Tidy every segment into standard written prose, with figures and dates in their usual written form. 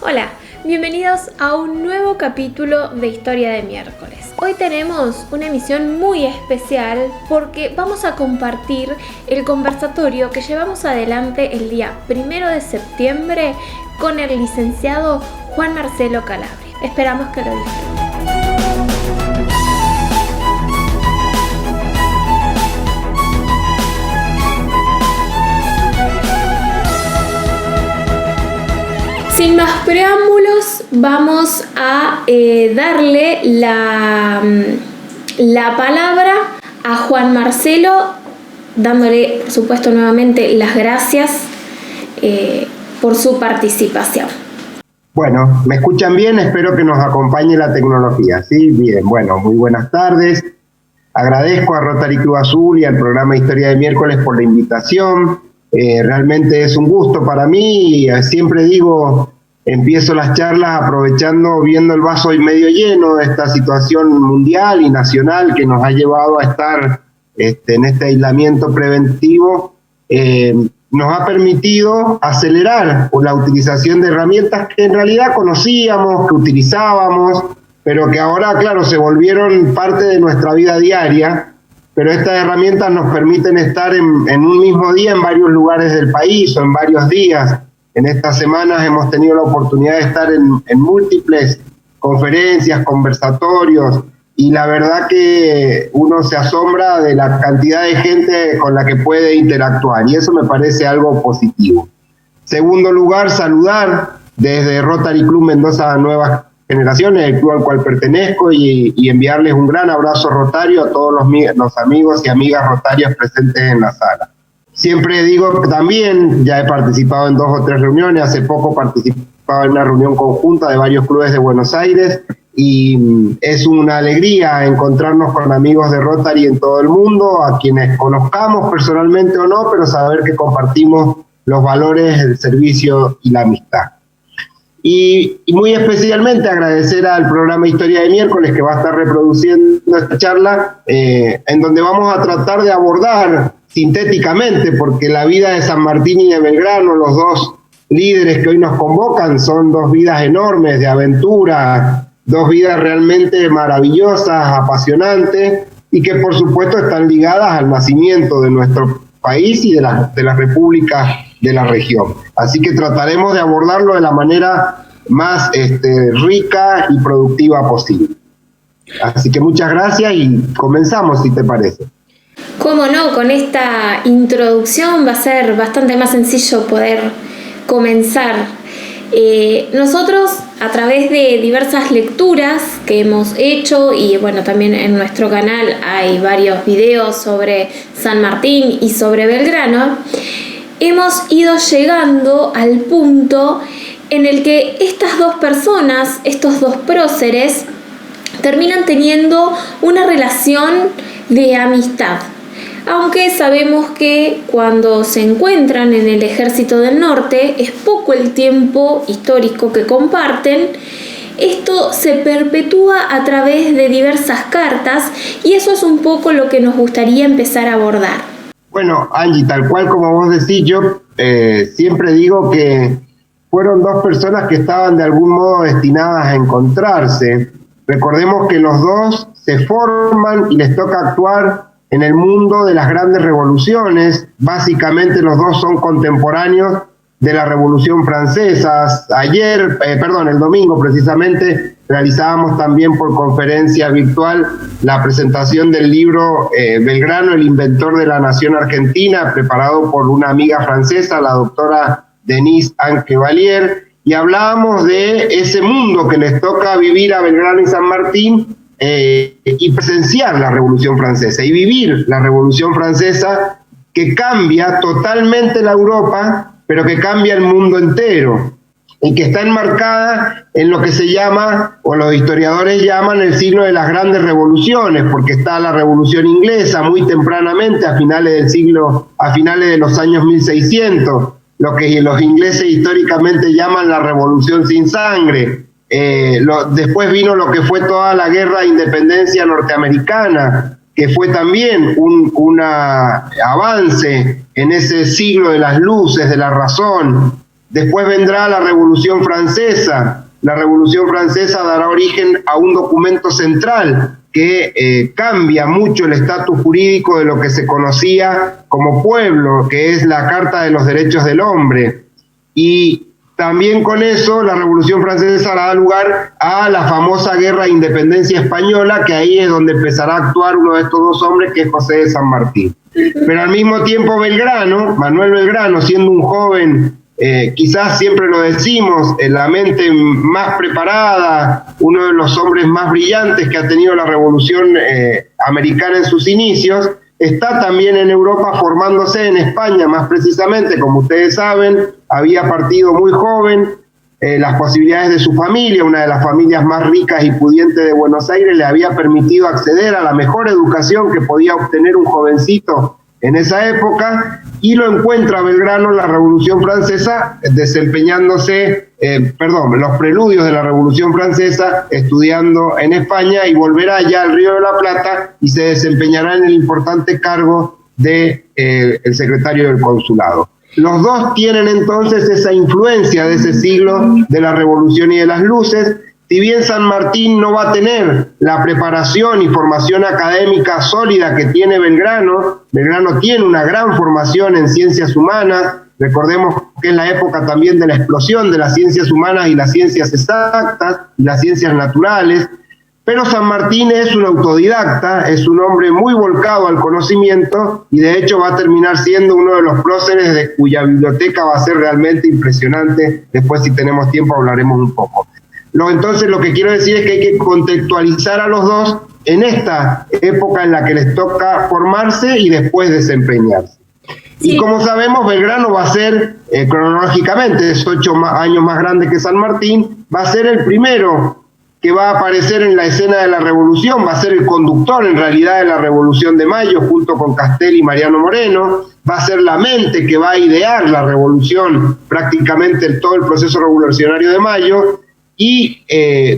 Hola, bienvenidos a un nuevo capítulo de Historia de Miércoles. Hoy tenemos una emisión muy especial porque vamos a compartir el conversatorio que llevamos adelante el día 1 de septiembre con el licenciado Juan Marcelo Calabria. Esperamos que lo disfruten. Sin más preámbulos, vamos a darle la palabra a Juan Marcelo, dándole, por supuesto, nuevamente las gracias por su participación. Bueno, ¿me escuchan bien? Espero que nos acompañe la tecnología. Sí, bien. Bueno, muy buenas tardes. Agradezco a Rotary Club Azul y al programa Historia de Miércoles por la invitación. Realmente es un gusto para mí y siempre digo, empiezo las charlas aprovechando, viendo el vaso medio lleno de esta situación mundial y nacional que nos ha llevado a estar en este aislamiento preventivo. Nos ha permitido acelerar la utilización de herramientas que en realidad conocíamos, que utilizábamos, pero que ahora, claro, se volvieron parte de nuestra vida diaria. Pero estas herramientas nos permiten estar en un mismo día en varios lugares del país o en varios días. En estas semanas hemos tenido la oportunidad de estar en múltiples conferencias, conversatorios, y la verdad que uno se asombra de la cantidad de gente con la que puede interactuar, y eso me parece algo positivo. Segundo lugar, saludar desde Rotary Club Mendoza Nuevas Generaciones, el club al cual pertenezco, y enviarles un gran abrazo rotario a todos los amigos y amigas rotarias presentes en la sala. Siempre digo que también ya he participado en 2 o 3 reuniones, hace poco participaba en una reunión conjunta de varios clubes de Buenos Aires, y es una alegría encontrarnos con amigos de Rotary en todo el mundo, a quienes conozcamos personalmente o no, pero saber que compartimos los valores, el servicio y la amistad. Y muy especialmente agradecer al programa Historia de Miércoles, que va a estar reproduciendo esta charla, en donde vamos a tratar de abordar sintéticamente, porque la vida de San Martín y de Belgrano, los dos líderes que hoy nos convocan, son 2 vidas enormes de aventura, 2 vidas realmente maravillosas, apasionantes, y que por supuesto están ligadas al nacimiento de nuestro país y de las repúblicas de la región. Así que trataremos de abordarlo de la manera más rica y productiva posible. Así que muchas gracias y comenzamos, si te parece. Cómo no, con esta introducción va a ser bastante más sencillo poder comenzar. Nosotros, a través de diversas lecturas que hemos hecho, y bueno, también en nuestro canal hay varios videos sobre San Martín y sobre Belgrano, hemos ido llegando al punto en el que estas 2 personas, estos 2 próceres, terminan teniendo una relación de amistad. Aunque sabemos que cuando se encuentran en el Ejército del Norte es poco el tiempo histórico que comparten, esto se perpetúa a través de diversas cartas, y eso es un poco lo que nos gustaría empezar a abordar. Bueno, Angie, tal cual como vos decís, yo siempre digo que fueron 2 personas que estaban de algún modo destinadas a encontrarse. Recordemos que los 2 se forman y les toca actuar en el mundo de las grandes revoluciones. Básicamente los 2 son contemporáneos de la Revolución Francesa. El domingo precisamente, realizábamos también por conferencia virtual la presentación del libro Belgrano, el inventor de la nación argentina, preparado por una amiga francesa, la doctora Denise Anquevalier, y hablábamos de ese mundo que les toca vivir a Belgrano y San Martín, y presenciar la Revolución Francesa y vivir la Revolución Francesa, que cambia totalmente la Europa, pero que cambia el mundo entero, y que está enmarcada en lo que se llama, o los historiadores llaman, el siglo de las grandes revoluciones, porque está la Revolución Inglesa muy tempranamente, a finales de los años 1600, lo que los ingleses históricamente llaman la Revolución sin sangre. Después vino lo que fue toda la guerra de independencia norteamericana, que fue también un avance en ese siglo de las luces, de la razón, Después vendrá la Revolución Francesa. La Revolución Francesa dará origen a un documento central que cambia mucho el estatus jurídico de lo que se conocía como pueblo, que es la Carta de los Derechos del Hombre. Y también con eso la Revolución Francesa dará lugar a la famosa Guerra de Independencia Española, que ahí es donde empezará a actuar uno de estos dos hombres, que es José de San Martín. Pero al mismo tiempo Belgrano, Manuel Belgrano, siendo un joven, quizás siempre lo decimos, la mente más preparada, uno de los hombres más brillantes que ha tenido la Revolución Americana en sus inicios, está también en Europa formándose en España, más precisamente, como ustedes saben, había partido muy joven, las posibilidades de su familia, una de las familias más ricas y pudientes de Buenos Aires, le había permitido acceder a la mejor educación que podía obtener un jovencito en esa época, y lo encuentra Belgrano en la Revolución Francesa, desempeñándose, los preludios de la Revolución Francesa, estudiando en España, y volverá ya al Río de la Plata y se desempeñará en el importante cargo de el secretario del consulado. Los dos tienen entonces esa influencia de ese siglo de la Revolución y de las Luces. Si bien San Martín no va a tener la preparación y formación académica sólida que tiene Belgrano, Belgrano tiene una gran formación en ciencias humanas. Recordemos que es la época también de la explosión de las ciencias humanas y las ciencias exactas y las ciencias naturales, pero San Martín es un autodidacta, es un hombre muy volcado al conocimiento, y de hecho va a terminar siendo uno de los próceres de cuya biblioteca va a ser realmente impresionante. Después, si tenemos tiempo, hablaremos un poco. Entonces, lo que quiero decir es que hay que contextualizar a los dos en esta época en la que les toca formarse y después desempeñarse. Sí. Y como sabemos, Belgrano va a ser, cronológicamente, es 8 años más grande que San Martín, va a ser el primero que va a aparecer en la escena de la Revolución, va a ser el conductor en realidad de la Revolución de Mayo, junto con Castel y Mariano Moreno, va a ser la mente que va a idear la Revolución, prácticamente todo el proceso revolucionario de Mayo. Y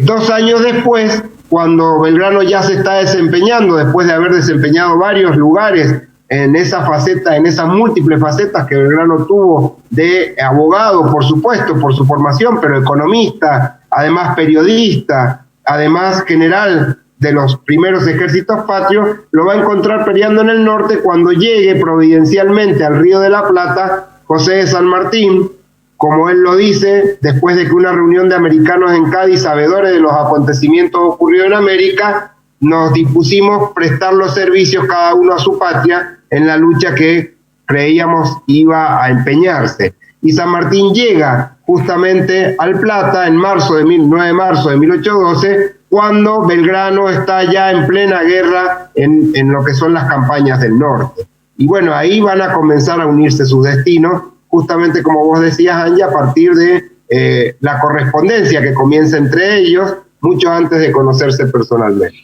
2 años después, cuando Belgrano ya se está desempeñando, después de haber desempeñado varios lugares en esa faceta, en esas múltiples facetas que Belgrano tuvo de abogado, por supuesto, por su formación, pero economista, además periodista, además general de los primeros ejércitos patrios, lo va a encontrar peleando en el norte cuando llegue providencialmente al Río de la Plata José de San Martín, como él lo dice, después de que una reunión de americanos en Cádiz, sabedores de los acontecimientos ocurridos en América, nos dispusimos prestar los servicios cada uno a su patria en la lucha que creíamos iba a empeñarse. Y San Martín llega justamente al Plata en 9 de marzo de 1812, cuando Belgrano está ya en plena guerra en lo que son las campañas del norte. Y bueno, ahí van a comenzar a unirse sus destinos, justamente como vos decías, Angie, a partir de la correspondencia que comienza entre ellos, mucho antes de conocerse personalmente.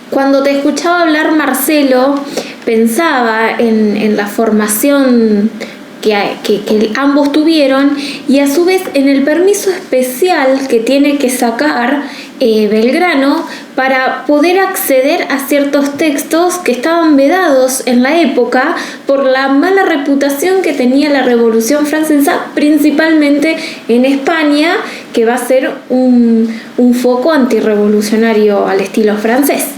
Cuando te escuchaba hablar, Marcelo, pensaba en la formación que ambos tuvieron, y a su vez en el permiso especial que tiene que sacar Belgrano para poder acceder a ciertos textos que estaban vedados en la época por la mala reputación que tenía la Revolución Francesa, principalmente en España, que va a ser un foco antirrevolucionario al estilo francés.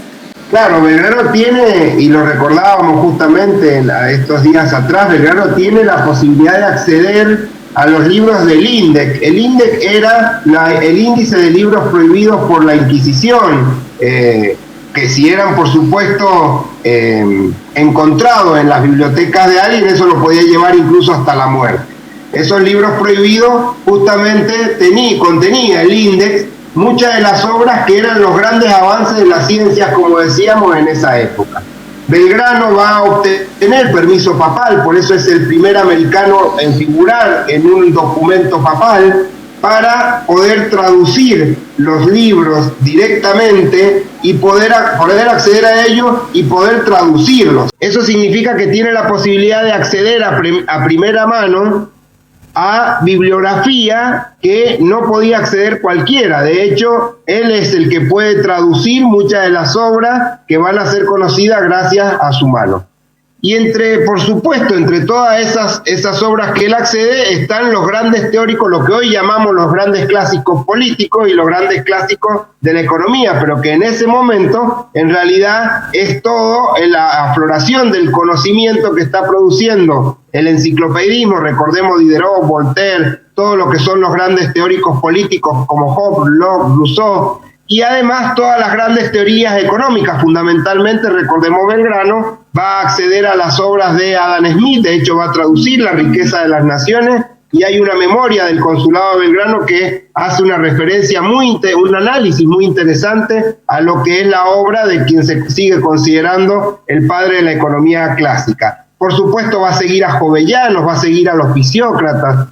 Claro, Belgrano tiene, y lo recordábamos justamente estos días atrás, Belgrano tiene la posibilidad de acceder a los libros del INDEC. El INDEC era el índice de libros prohibidos por la Inquisición, que si eran, por supuesto, encontrados en las bibliotecas de alguien, eso lo podía llevar incluso hasta la muerte. Esos libros prohibidos justamente contenía el INDEC muchas de las obras que eran los grandes avances de las ciencias, como decíamos, en esa época. Belgrano va a obtener permiso papal, por eso es el primer americano en figurar en un documento papal, para poder traducir los libros directamente y poder acceder a ellos y poder traducirlos. Eso significa que tiene la posibilidad de acceder a primera mano a bibliografía que no podía acceder cualquiera. De hecho, él es el que puede traducir muchas de las obras que van a ser conocidas gracias a su mano. Y por supuesto, entre todas esas obras que él accede, están los grandes teóricos, lo que hoy llamamos los grandes clásicos políticos y los grandes clásicos de la economía, pero que en ese momento, en realidad, es todo la afloración del conocimiento que está produciendo el enciclopedismo. Recordemos Diderot, Voltaire, todo lo que son los grandes teóricos políticos como Hobbes, Locke, Rousseau, y además todas las grandes teorías económicas. Fundamentalmente, recordemos, Belgrano va a acceder a las obras de Adam Smith, de hecho va a traducir La riqueza de las naciones, y hay una memoria del consulado de Belgrano que hace una referencia, un análisis muy interesante a lo que es la obra de quien se sigue considerando el padre de la economía clásica. Por supuesto va a seguir a Jovellanos, va a seguir a los fisiócratas,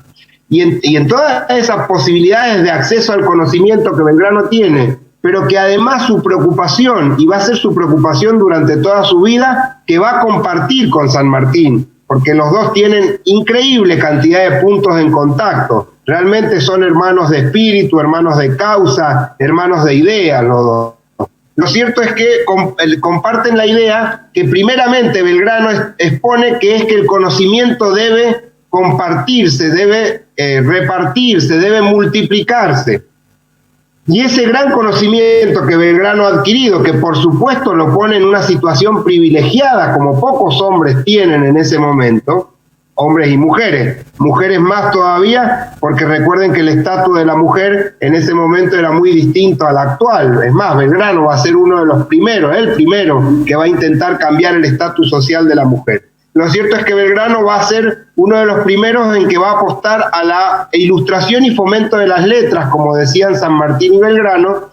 y en todas esas posibilidades de acceso al conocimiento que Belgrano tiene, pero que además su preocupación, y va a ser su preocupación durante toda su vida, que va a compartir con San Martín, porque los dos tienen increíble cantidad de puntos en contacto. Realmente son hermanos de espíritu, hermanos de causa, hermanos de idea, los dos. Lo cierto es que comparten la idea que primeramente Belgrano expone que es que el conocimiento debe compartirse, debe repartirse, debe multiplicarse. Y ese gran conocimiento que Belgrano ha adquirido, que por supuesto lo pone en una situación privilegiada, como pocos hombres tienen en ese momento, hombres y mujeres más todavía, porque recuerden que el estatus de la mujer en ese momento era muy distinto al actual. Es más, Belgrano va a ser uno de los primeros, el primero que va a intentar cambiar el estatus social de la mujer. Lo cierto es que Belgrano va a ser uno de los primeros en que va a apostar a la ilustración y fomento de las letras, como decían San Martín y Belgrano,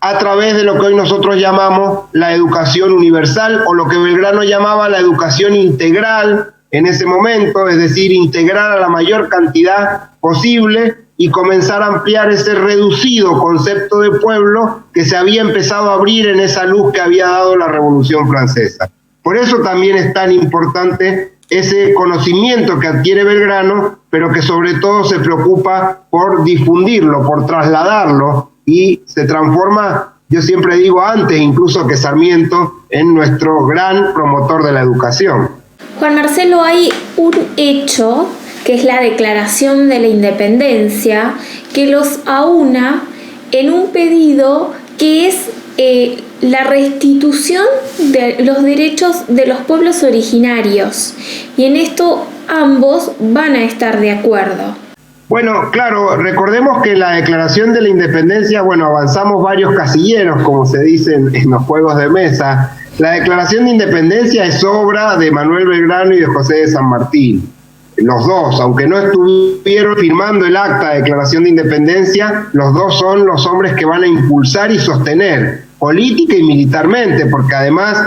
a través de lo que hoy nosotros llamamos la educación universal, o lo que Belgrano llamaba la educación integral en ese momento, es decir, integrar a la mayor cantidad posible y comenzar a ampliar ese reducido concepto de pueblo que se había empezado a abrir en esa luz que había dado la Revolución Francesa. Por eso también es tan importante ese conocimiento que adquiere Belgrano, pero que sobre todo se preocupa por difundirlo, por trasladarlo, y se transforma, yo siempre digo, antes incluso que Sarmiento, en nuestro gran promotor de la educación. Juan Marcelo, hay un hecho, que es la Declaración de la Independencia, que los aúna en un pedido que es la restitución de los derechos de los pueblos originarios, y en esto ambos van a estar de acuerdo. Bueno, claro, recordemos que la Declaración de la Independencia, avanzamos varios casilleros, como se dice en los juegos de mesa. La Declaración de Independencia es obra de Manuel Belgrano y de José de San Martín. Los dos, aunque no estuvieron firmando el acta de Declaración de Independencia, los dos son los hombres que van a impulsar y sostener política y militarmente, porque además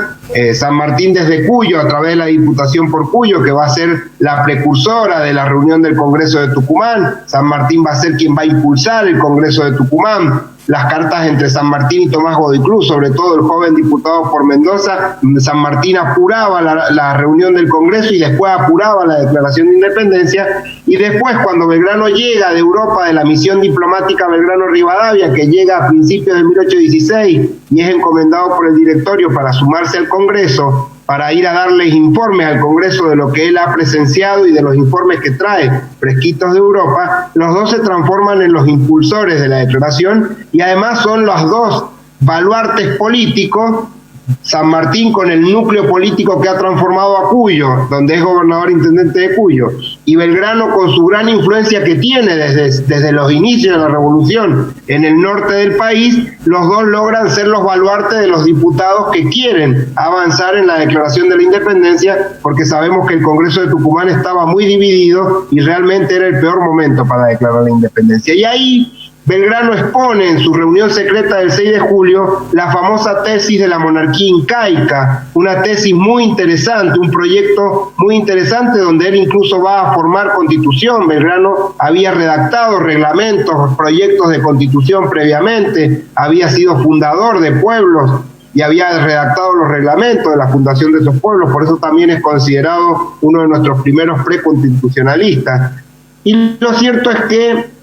San Martín desde Cuyo, a través de la Diputación por Cuyo, que va a ser la precursora de la reunión del Congreso de Tucumán, San Martín va a ser quien va a impulsar el Congreso de Tucumán. Las cartas entre San Martín y Tomás Godoy Cruz, sobre todo el joven diputado por Mendoza, San Martín apuraba la reunión del Congreso y después apuraba la Declaración de Independencia, y después cuando Belgrano llega de Europa, de la misión diplomática Belgrano-Rivadavia, que llega a principios de 1816 y es encomendado por el directorio para sumarse al Congreso, para ir a darles informes al Congreso de lo que él ha presenciado y de los informes que trae fresquitos de Europa, los dos se transforman en los impulsores de la declaración, y además son los dos baluartes políticos, San Martín con el núcleo político que ha transformado a Cuyo, donde es gobernador intendente de Cuyo, y Belgrano con su gran influencia que tiene desde los inicios de la revolución en el norte del país. Los dos logran ser los baluartes de los diputados que quieren avanzar en la Declaración de la Independencia, porque sabemos que el Congreso de Tucumán estaba muy dividido y realmente era el peor momento para declarar la independencia. Y ahí Belgrano expone en su reunión secreta del 6 de julio la famosa tesis de la monarquía incaica, una tesis muy interesante, un proyecto muy interesante donde él incluso va a formar constitución. Belgrano había redactado reglamentos, proyectos de constitución previamente, había sido fundador de pueblos y había redactado los reglamentos de la fundación de esos pueblos, por eso también es considerado uno de nuestros primeros preconstitucionalistas. Y lo cierto es que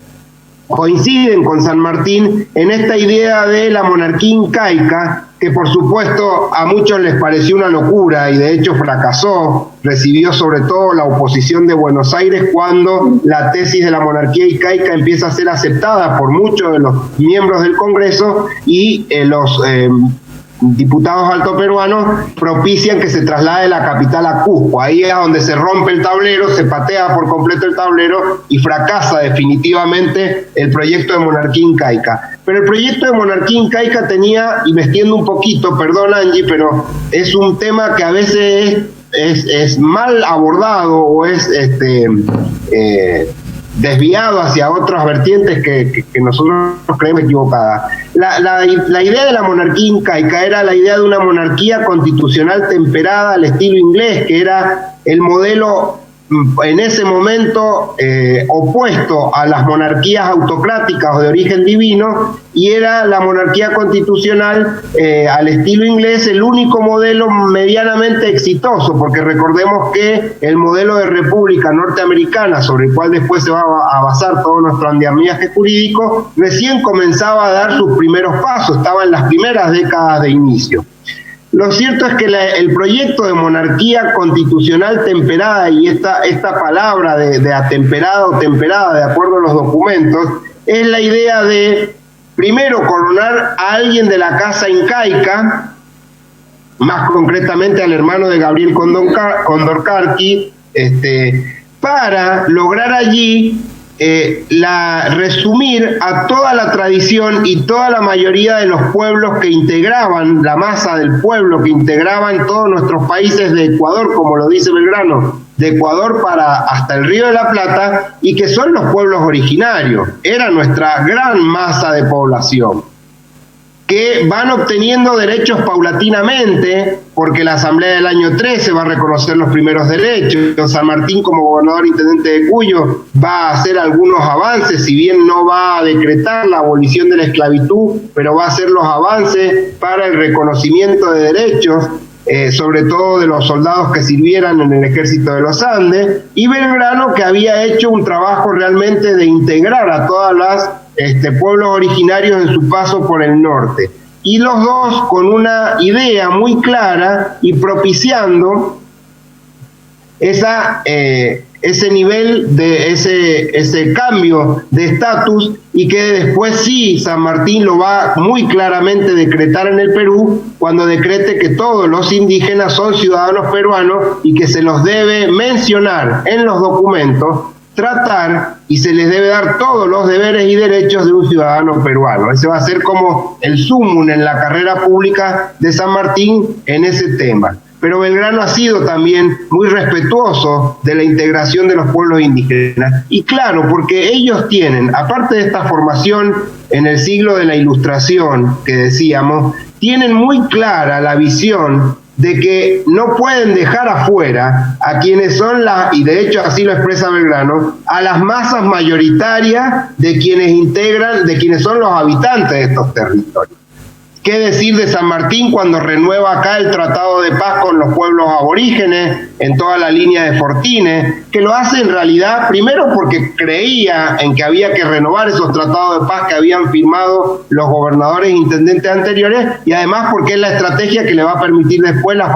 coinciden con San Martín en esta idea de la monarquía incaica, que por supuesto a muchos les pareció una locura y de hecho fracasó, recibió sobre todo la oposición de Buenos Aires cuando la tesis de la monarquía incaica empieza a ser aceptada por muchos de los miembros del Congreso y los diputados altoperuanos propician que se traslade la capital a Cusco. Ahí es donde se rompe el tablero, se patea por completo el tablero y fracasa definitivamente el proyecto de monarquía incaica. Pero el proyecto de monarquía incaica tenía, y me extiendo un poquito, perdón Angie, pero es un tema que a veces es mal abordado o es desviado hacia otras vertientes que nosotros creemos equivocadas. La idea de la monarquía incaica era la idea de una monarquía constitucional temperada al estilo inglés, que era el modelo en ese momento opuesto a las monarquías autocráticas o de origen divino, y era la monarquía constitucional al estilo inglés el único modelo medianamente exitoso, porque recordemos que el modelo de república norteamericana, sobre el cual después se va a basar todo nuestro andamiaje jurídico, recién comenzaba a dar sus primeros pasos, estaba en las primeras décadas de inicio. Lo cierto es que el proyecto de monarquía constitucional temperada, y esta palabra de atemperada o temperada, de acuerdo a los documentos, es la idea de, primero, coronar a alguien de la casa incaica, más concretamente al hermano de Gabriel Condorcanqui, para lograr allí resumir a toda la tradición y toda la mayoría de los pueblos que integraban, la masa del pueblo que integraban todos nuestros países de Ecuador, como lo dice Belgrano, de Ecuador hasta el Río de la Plata, y que son los pueblos originarios. Era nuestra gran masa de población, que van obteniendo derechos paulatinamente, porque la Asamblea del año 13 va a reconocer los primeros derechos. San Martín, como gobernador intendente de Cuyo, va a hacer algunos avances, si bien no va a decretar la abolición de la esclavitud, pero va a hacer los avances para el reconocimiento de derechos, sobre todo de los soldados que sirvieran en el ejército de los Andes, y Belgrano, que había hecho un trabajo realmente de integrar a todas las pueblos originarios en su paso por el norte. Y los dos con una idea muy clara y propiciando ese nivel de ese cambio de estatus, y que después sí San Martín lo va muy claramente a decretar en el Perú, cuando decrete que todos los indígenas son ciudadanos peruanos y que se los debe mencionar en los documentos, tratar, y se les debe dar todos los deberes y derechos de un ciudadano peruano. Ese va a ser como el sumum en la carrera pública de San Martín en ese tema. Pero Belgrano ha sido también muy respetuoso de la integración de los pueblos indígenas. Y claro, porque ellos tienen, aparte de esta formación en el siglo de la Ilustración, que decíamos, tienen muy clara la visión de que no pueden dejar afuera a quienes son y de hecho así lo expresa Belgrano, a las masas mayoritarias de quienes son los habitantes de estos territorios. ¿Qué decir de San Martín cuando renueva acá el Tratado de Paz con los pueblos aborígenes en toda la línea de Fortines? Que lo hace en realidad, primero porque creía en que había que renovar esos tratados de paz que habían firmado los gobernadores e intendentes anteriores, y además porque es la estrategia que le va a permitir después la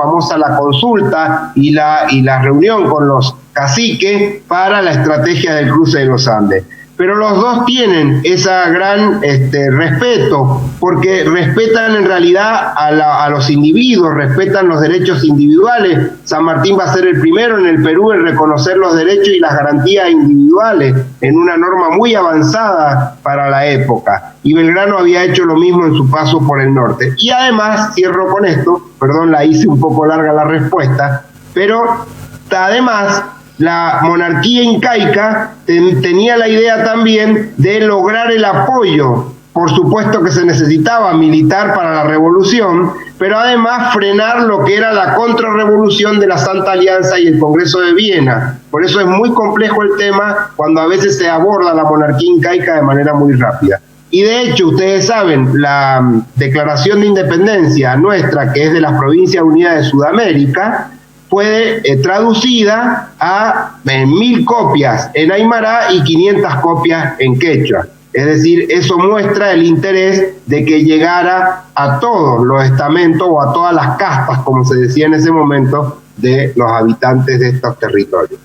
consulta y la reunión con los caciques para la estrategia del cruce de los Andes. Pero los dos tienen ese gran respeto, porque respetan en realidad a los individuos, respetan los derechos individuales. San Martín va a ser el primero en el Perú en reconocer los derechos y las garantías individuales en una norma muy avanzada para la época. Y Belgrano había hecho lo mismo en su paso por el norte. Y además, cierro con esto, perdón, la hice un poco larga la respuesta, pero además la monarquía incaica tenía la idea también de lograr el apoyo, por supuesto que se necesitaba militar para la revolución, pero además frenar lo que era la contrarrevolución de la Santa Alianza y el Congreso de Viena. Por eso es muy complejo el tema cuando a veces se aborda la monarquía incaica de manera muy rápida. Y de hecho, ustedes saben, la Declaración de Independencia nuestra, que es de las Provincias Unidas de Sudamérica, fue traducida a 1000 copias en Aymara y 500 copias en quechua. Es decir, eso muestra el interés de que llegara a todos los estamentos o a todas las castas, como se decía en ese momento, de los habitantes de estos territorios.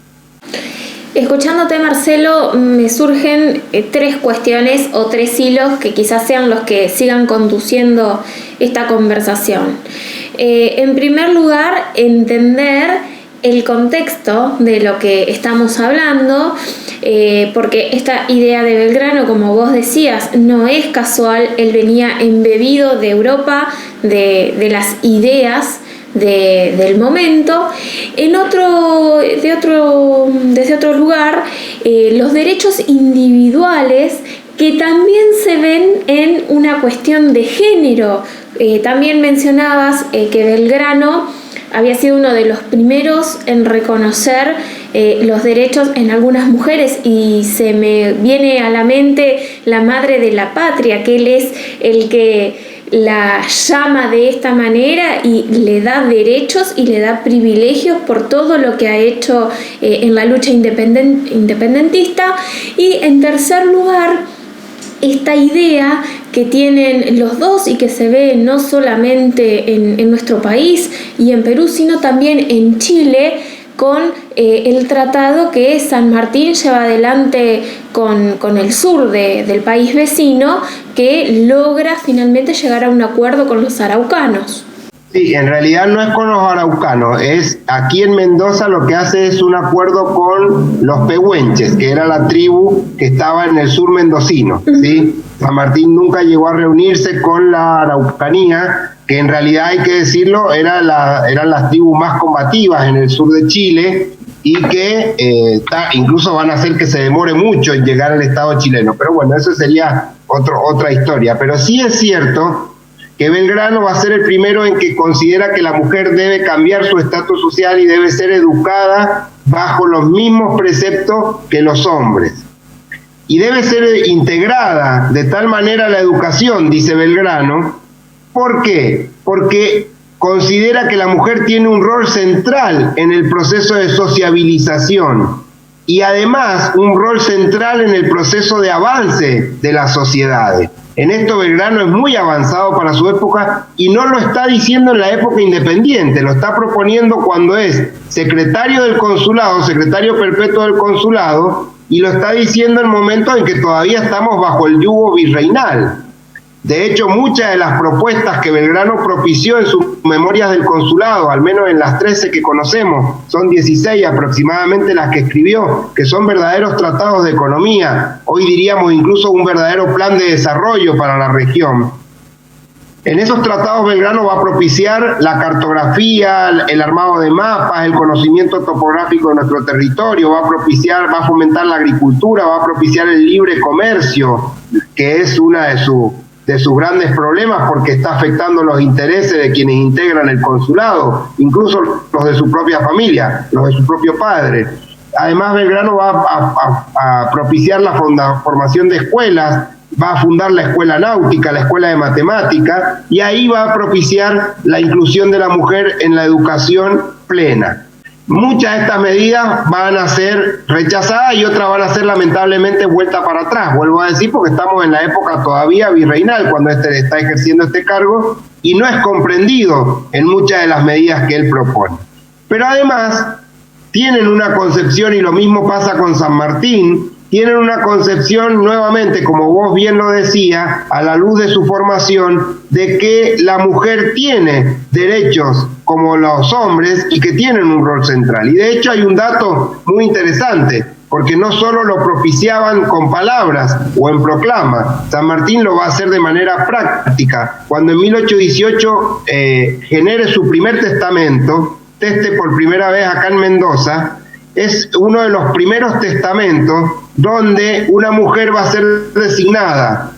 Escuchándote, Marcelo, me surgen tres cuestiones o tres hilos que quizás sean los que sigan conduciendo esta conversación. En primer lugar, entender el contexto de lo que estamos hablando, porque esta idea de Belgrano, como vos decías, no es casual. Él venía embebido de Europa, de las ideas del momento. Desde otro lugar, los derechos individuales que también se ven en una cuestión de género. También mencionabas que Belgrano había sido uno de los primeros en reconocer los derechos en algunas mujeres, y se me viene a la mente la madre de la patria, que él es el que la llama de esta manera y le da derechos y le da privilegios por todo lo que ha hecho en la lucha independentista. Y en tercer lugar, esta idea que tienen los dos y que se ve no solamente en nuestro país y en Perú, sino también en Chile, con el tratado que San Martín lleva adelante con el sur del país vecino, que logra finalmente llegar a un acuerdo con los araucanos. Sí, en realidad no es con los araucanos, es aquí en Mendoza lo que hace es un acuerdo con los pehuenches, que era la tribu que estaba en el sur mendocino, ¿sí? San Martín nunca llegó a reunirse con la Araucanía, que en realidad, hay que decirlo, eran las tribus más combativas en el sur de Chile, y que incluso van a hacer que se demore mucho en llegar al Estado chileno. Pero bueno, eso sería otra historia. Pero sí es cierto que Belgrano va a ser el primero en que considera que la mujer debe cambiar su estatus social y debe ser educada bajo los mismos preceptos que los hombres. Y debe ser integrada de tal manera la educación, dice Belgrano. ¿Por qué? Porque considera que la mujer tiene un rol central en el proceso de sociabilización y además un rol central en el proceso de avance de las sociedades. En esto Belgrano es muy avanzado para su época y no lo está diciendo en la época independiente, lo está proponiendo cuando es secretario del consulado, secretario perpetuo del consulado, y lo está diciendo en momentos en que todavía estamos bajo el yugo virreinal. De hecho, muchas de las propuestas que Belgrano propició en sus memorias del consulado, al menos en las 13 que conocemos, son 16 aproximadamente las que escribió, que son verdaderos tratados de economía, hoy diríamos incluso un verdadero plan de desarrollo para la región. En esos tratados Belgrano va a propiciar la cartografía, el armado de mapas, el conocimiento topográfico de nuestro territorio, va a fomentar la agricultura, va a propiciar el libre comercio, que es una de sus grandes problemas porque está afectando los intereses de quienes integran el consulado, incluso los de su propia familia, los de su propio padre. Además, Belgrano va a propiciar la formación de escuelas, va a fundar la escuela náutica, la escuela de matemática, y ahí va a propiciar la inclusión de la mujer en la educación plena. Muchas de estas medidas van a ser rechazadas y otras van a ser lamentablemente vueltas para atrás, vuelvo a decir, porque estamos en la época todavía virreinal cuando está ejerciendo este cargo y no es comprendido en muchas de las medidas que él propone. Pero además tienen una concepción, y lo mismo pasa con San Martín, tienen una concepción nuevamente, como vos bien lo decías, a la luz de su formación, de que la mujer tiene derechos como los hombres y que tienen un rol central. Y de hecho hay un dato muy interesante, porque no solo lo propiciaban con palabras o en proclama, San Martín lo va a hacer de manera práctica. Cuando en 1818 genere su primer testamento, por primera vez acá en Mendoza, es uno de los primeros testamentos donde una mujer va a ser designada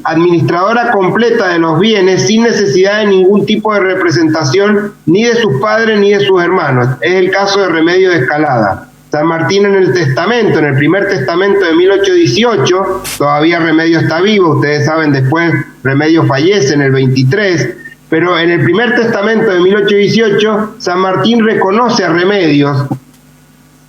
administradora completa de los bienes sin necesidad de ningún tipo de representación ni de sus padres ni de sus hermanos. Es el caso de Remedio de Escalada. San Martín en el primer testamento de 1818, todavía Remedio está vivo, ustedes saben, después Remedio fallece en el 23, pero en el primer testamento de 1818, San Martín reconoce a Remedios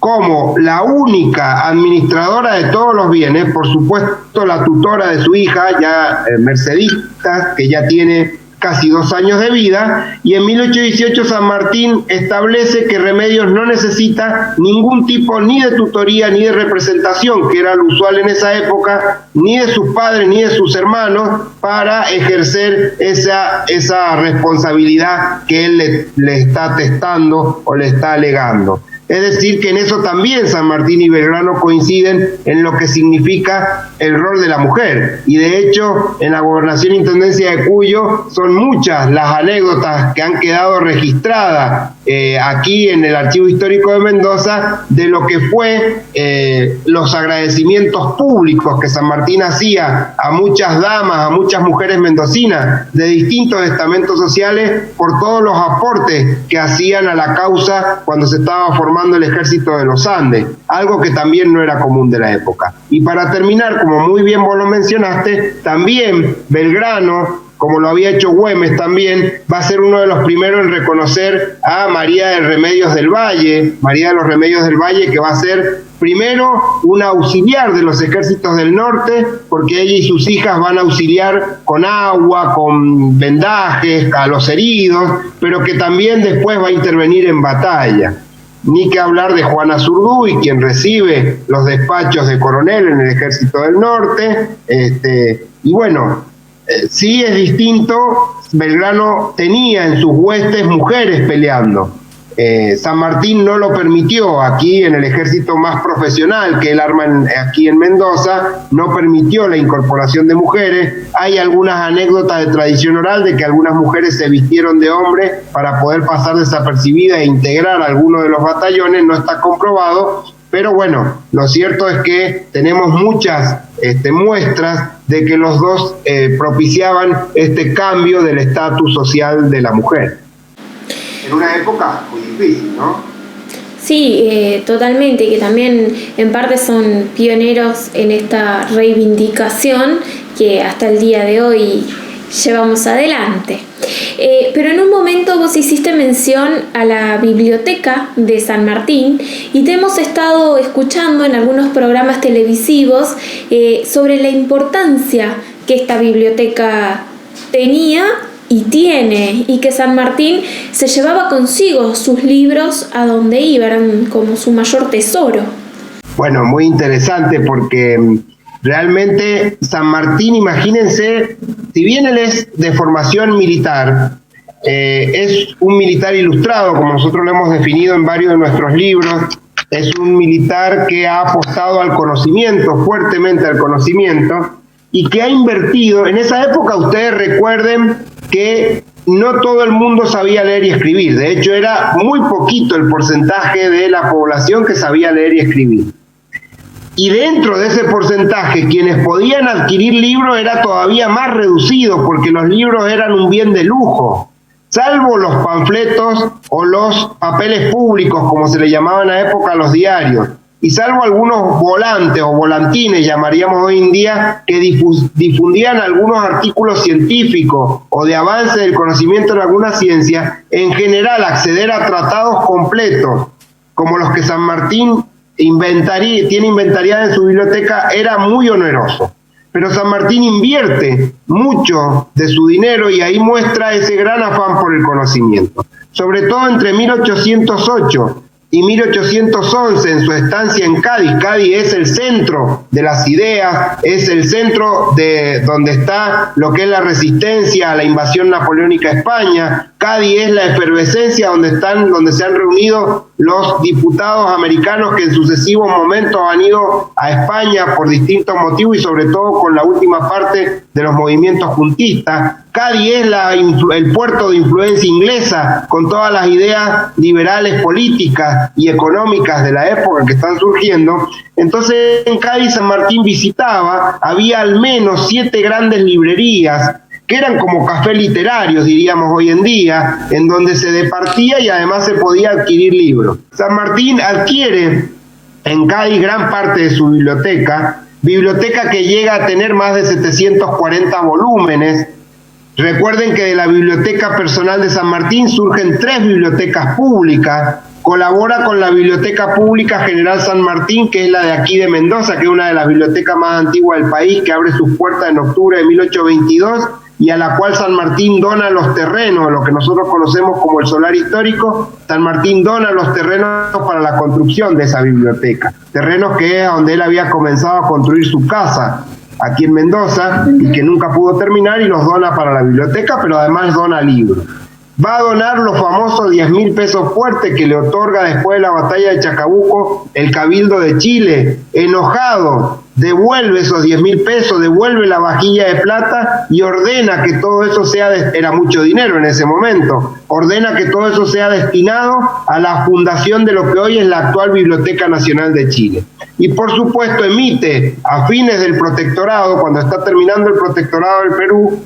como la única administradora de todos los bienes, por supuesto la tutora de su hija, ya Mercedita, que ya tiene casi 2 años de vida, y en 1818 San Martín establece que Remedios no necesita ningún tipo ni de tutoría ni de representación, que era lo usual en esa época, ni de sus padres ni de sus hermanos, para ejercer esa responsabilidad que él le está atestando o le está alegando. Es decir, que en eso también San Martín y Belgrano coinciden en lo que significa el rol de la mujer. Y de hecho, en la Gobernación e Intendencia de Cuyo son muchas las anécdotas que han quedado registradas aquí en el Archivo Histórico de Mendoza de lo que fue los agradecimientos públicos que San Martín hacía a muchas damas, a muchas mujeres mendocinas de distintos estamentos sociales por todos los aportes que hacían a la causa cuando se estaba formando el Ejército de los Andes, algo que también no era común de la época. Y para terminar, como muy bien vos lo mencionaste, también Belgrano, como lo había hecho Güemes también, va a ser uno de los primeros en reconocer a María de Remedios del Valle, María de los Remedios del Valle, que va a ser primero una auxiliar de los ejércitos del norte, porque ella y sus hijas van a auxiliar con agua, con vendajes a los heridos, pero que también después va a intervenir en batalla. Ni que hablar de Juana Zurduy, quien recibe los despachos de coronel en el Ejército del Norte. Y bueno, sí es distinto, Belgrano tenía en sus huestes mujeres peleando. San Martín no lo permitió. Aquí en el ejército más profesional que él arma aquí en Mendoza, no permitió la incorporación de mujeres. Hay algunas anécdotas de tradición oral de que algunas mujeres se vistieron de hombre para poder pasar desapercibidas e integrar algunos de los batallones, no está comprobado, pero bueno, lo cierto es que tenemos muchas muestras de que los dos propiciaban este cambio del estatus social de la mujer. En una época muy difícil, ¿no? Sí, totalmente, que también en parte son pioneros en esta reivindicación que hasta el día de hoy llevamos adelante. Pero en un momento vos hiciste mención a la biblioteca de San Martín y te hemos estado escuchando en algunos programas televisivos sobre la importancia que esta biblioteca tenía y tiene, y que San Martín se llevaba consigo sus libros a donde iba, eran como su mayor tesoro. Bueno, muy interesante porque realmente San Martín, imagínense, si bien él es de formación militar, es un militar ilustrado, como nosotros lo hemos definido en varios de nuestros libros, es un militar que ha apostado al conocimiento, fuertemente al conocimiento, y que ha invertido, en esa época ustedes recuerden que no todo el mundo sabía leer y escribir, de hecho era muy poquito el porcentaje de la población que sabía leer y escribir. Y dentro de ese porcentaje, quienes podían adquirir libros era todavía más reducido, porque los libros eran un bien de lujo, salvo los panfletos o los papeles públicos, como se le llamaban a la época los diarios, y salvo algunos volantes o volantines, llamaríamos hoy en día, que difundían algunos artículos científicos o de avance del conocimiento en alguna ciencia, en general acceder a tratados completos, como los que San Martín tiene inventariada en su biblioteca, era muy oneroso. Pero San Martín invierte mucho de su dinero y ahí muestra ese gran afán por el conocimiento. Sobre todo entre 1808 y 1811, en su estancia en Cádiz. Cádiz es el centro de las ideas, es el centro de donde está lo que es la resistencia a la invasión napoleónica a España. Cádiz es la efervescencia donde se han reunido los diputados americanos que en sucesivos momentos han ido a España por distintos motivos y sobre todo con la última parte de los movimientos juntistas. Cádiz es el puerto de influencia inglesa con todas las ideas liberales políticas y económicas de la época que están surgiendo. Entonces en Cádiz San Martín visitaba, había al menos 7 grandes librerías que eran como cafés literarios, diríamos hoy en día, en donde se departía y además se podía adquirir libros. San Martín adquiere en Cádiz gran parte de su biblioteca que llega a tener más de 740 volúmenes. Recuerden que de la biblioteca personal de San Martín surgen 3 bibliotecas públicas, colabora con la Biblioteca Pública General San Martín, que es la de aquí de Mendoza, que es una de las bibliotecas más antiguas del país, que abre sus puertas en octubre de 1822, y a la cual San Martín dona los terrenos, lo que nosotros conocemos como el solar histórico. San Martín dona los terrenos para la construcción de esa biblioteca, terrenos que es donde él había comenzado a construir su casa, aquí en Mendoza, y que nunca pudo terminar, y los dona para la biblioteca, pero además dona libros. Va a donar los famosos 10.000 pesos fuertes que le otorga después de la batalla de Chacabuco el Cabildo de Chile. Enojado, devuelve esos 10.000 pesos, devuelve la vajilla de plata y ordena que todo eso sea, era mucho dinero en ese momento, ordena que todo eso sea destinado a la fundación de lo que hoy es la actual Biblioteca Nacional de Chile. Y por supuesto emite a fines del protectorado, cuando está terminando el protectorado del Perú,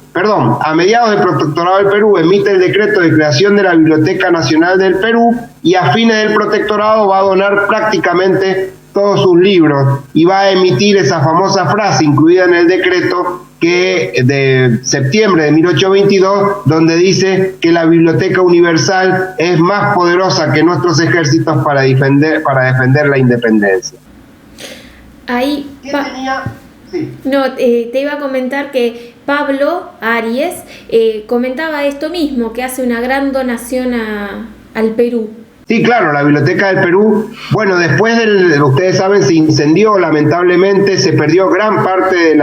a mediados del protectorado del Perú, emite el decreto de creación de la Biblioteca Nacional del Perú, y a fines del protectorado va a donar prácticamente todos sus libros y va a emitir esa famosa frase incluida en el decreto que de septiembre de 1822, donde dice que la Biblioteca Universal es más poderosa que nuestros ejércitos para defender la independencia. Ahí sí. No, te iba a comentar que Pablo Aries comentaba esto mismo, que hace una gran donación al Perú. Sí, claro, la Biblioteca del Perú, bueno, después ustedes saben, se incendió, lamentablemente, se perdió gran parte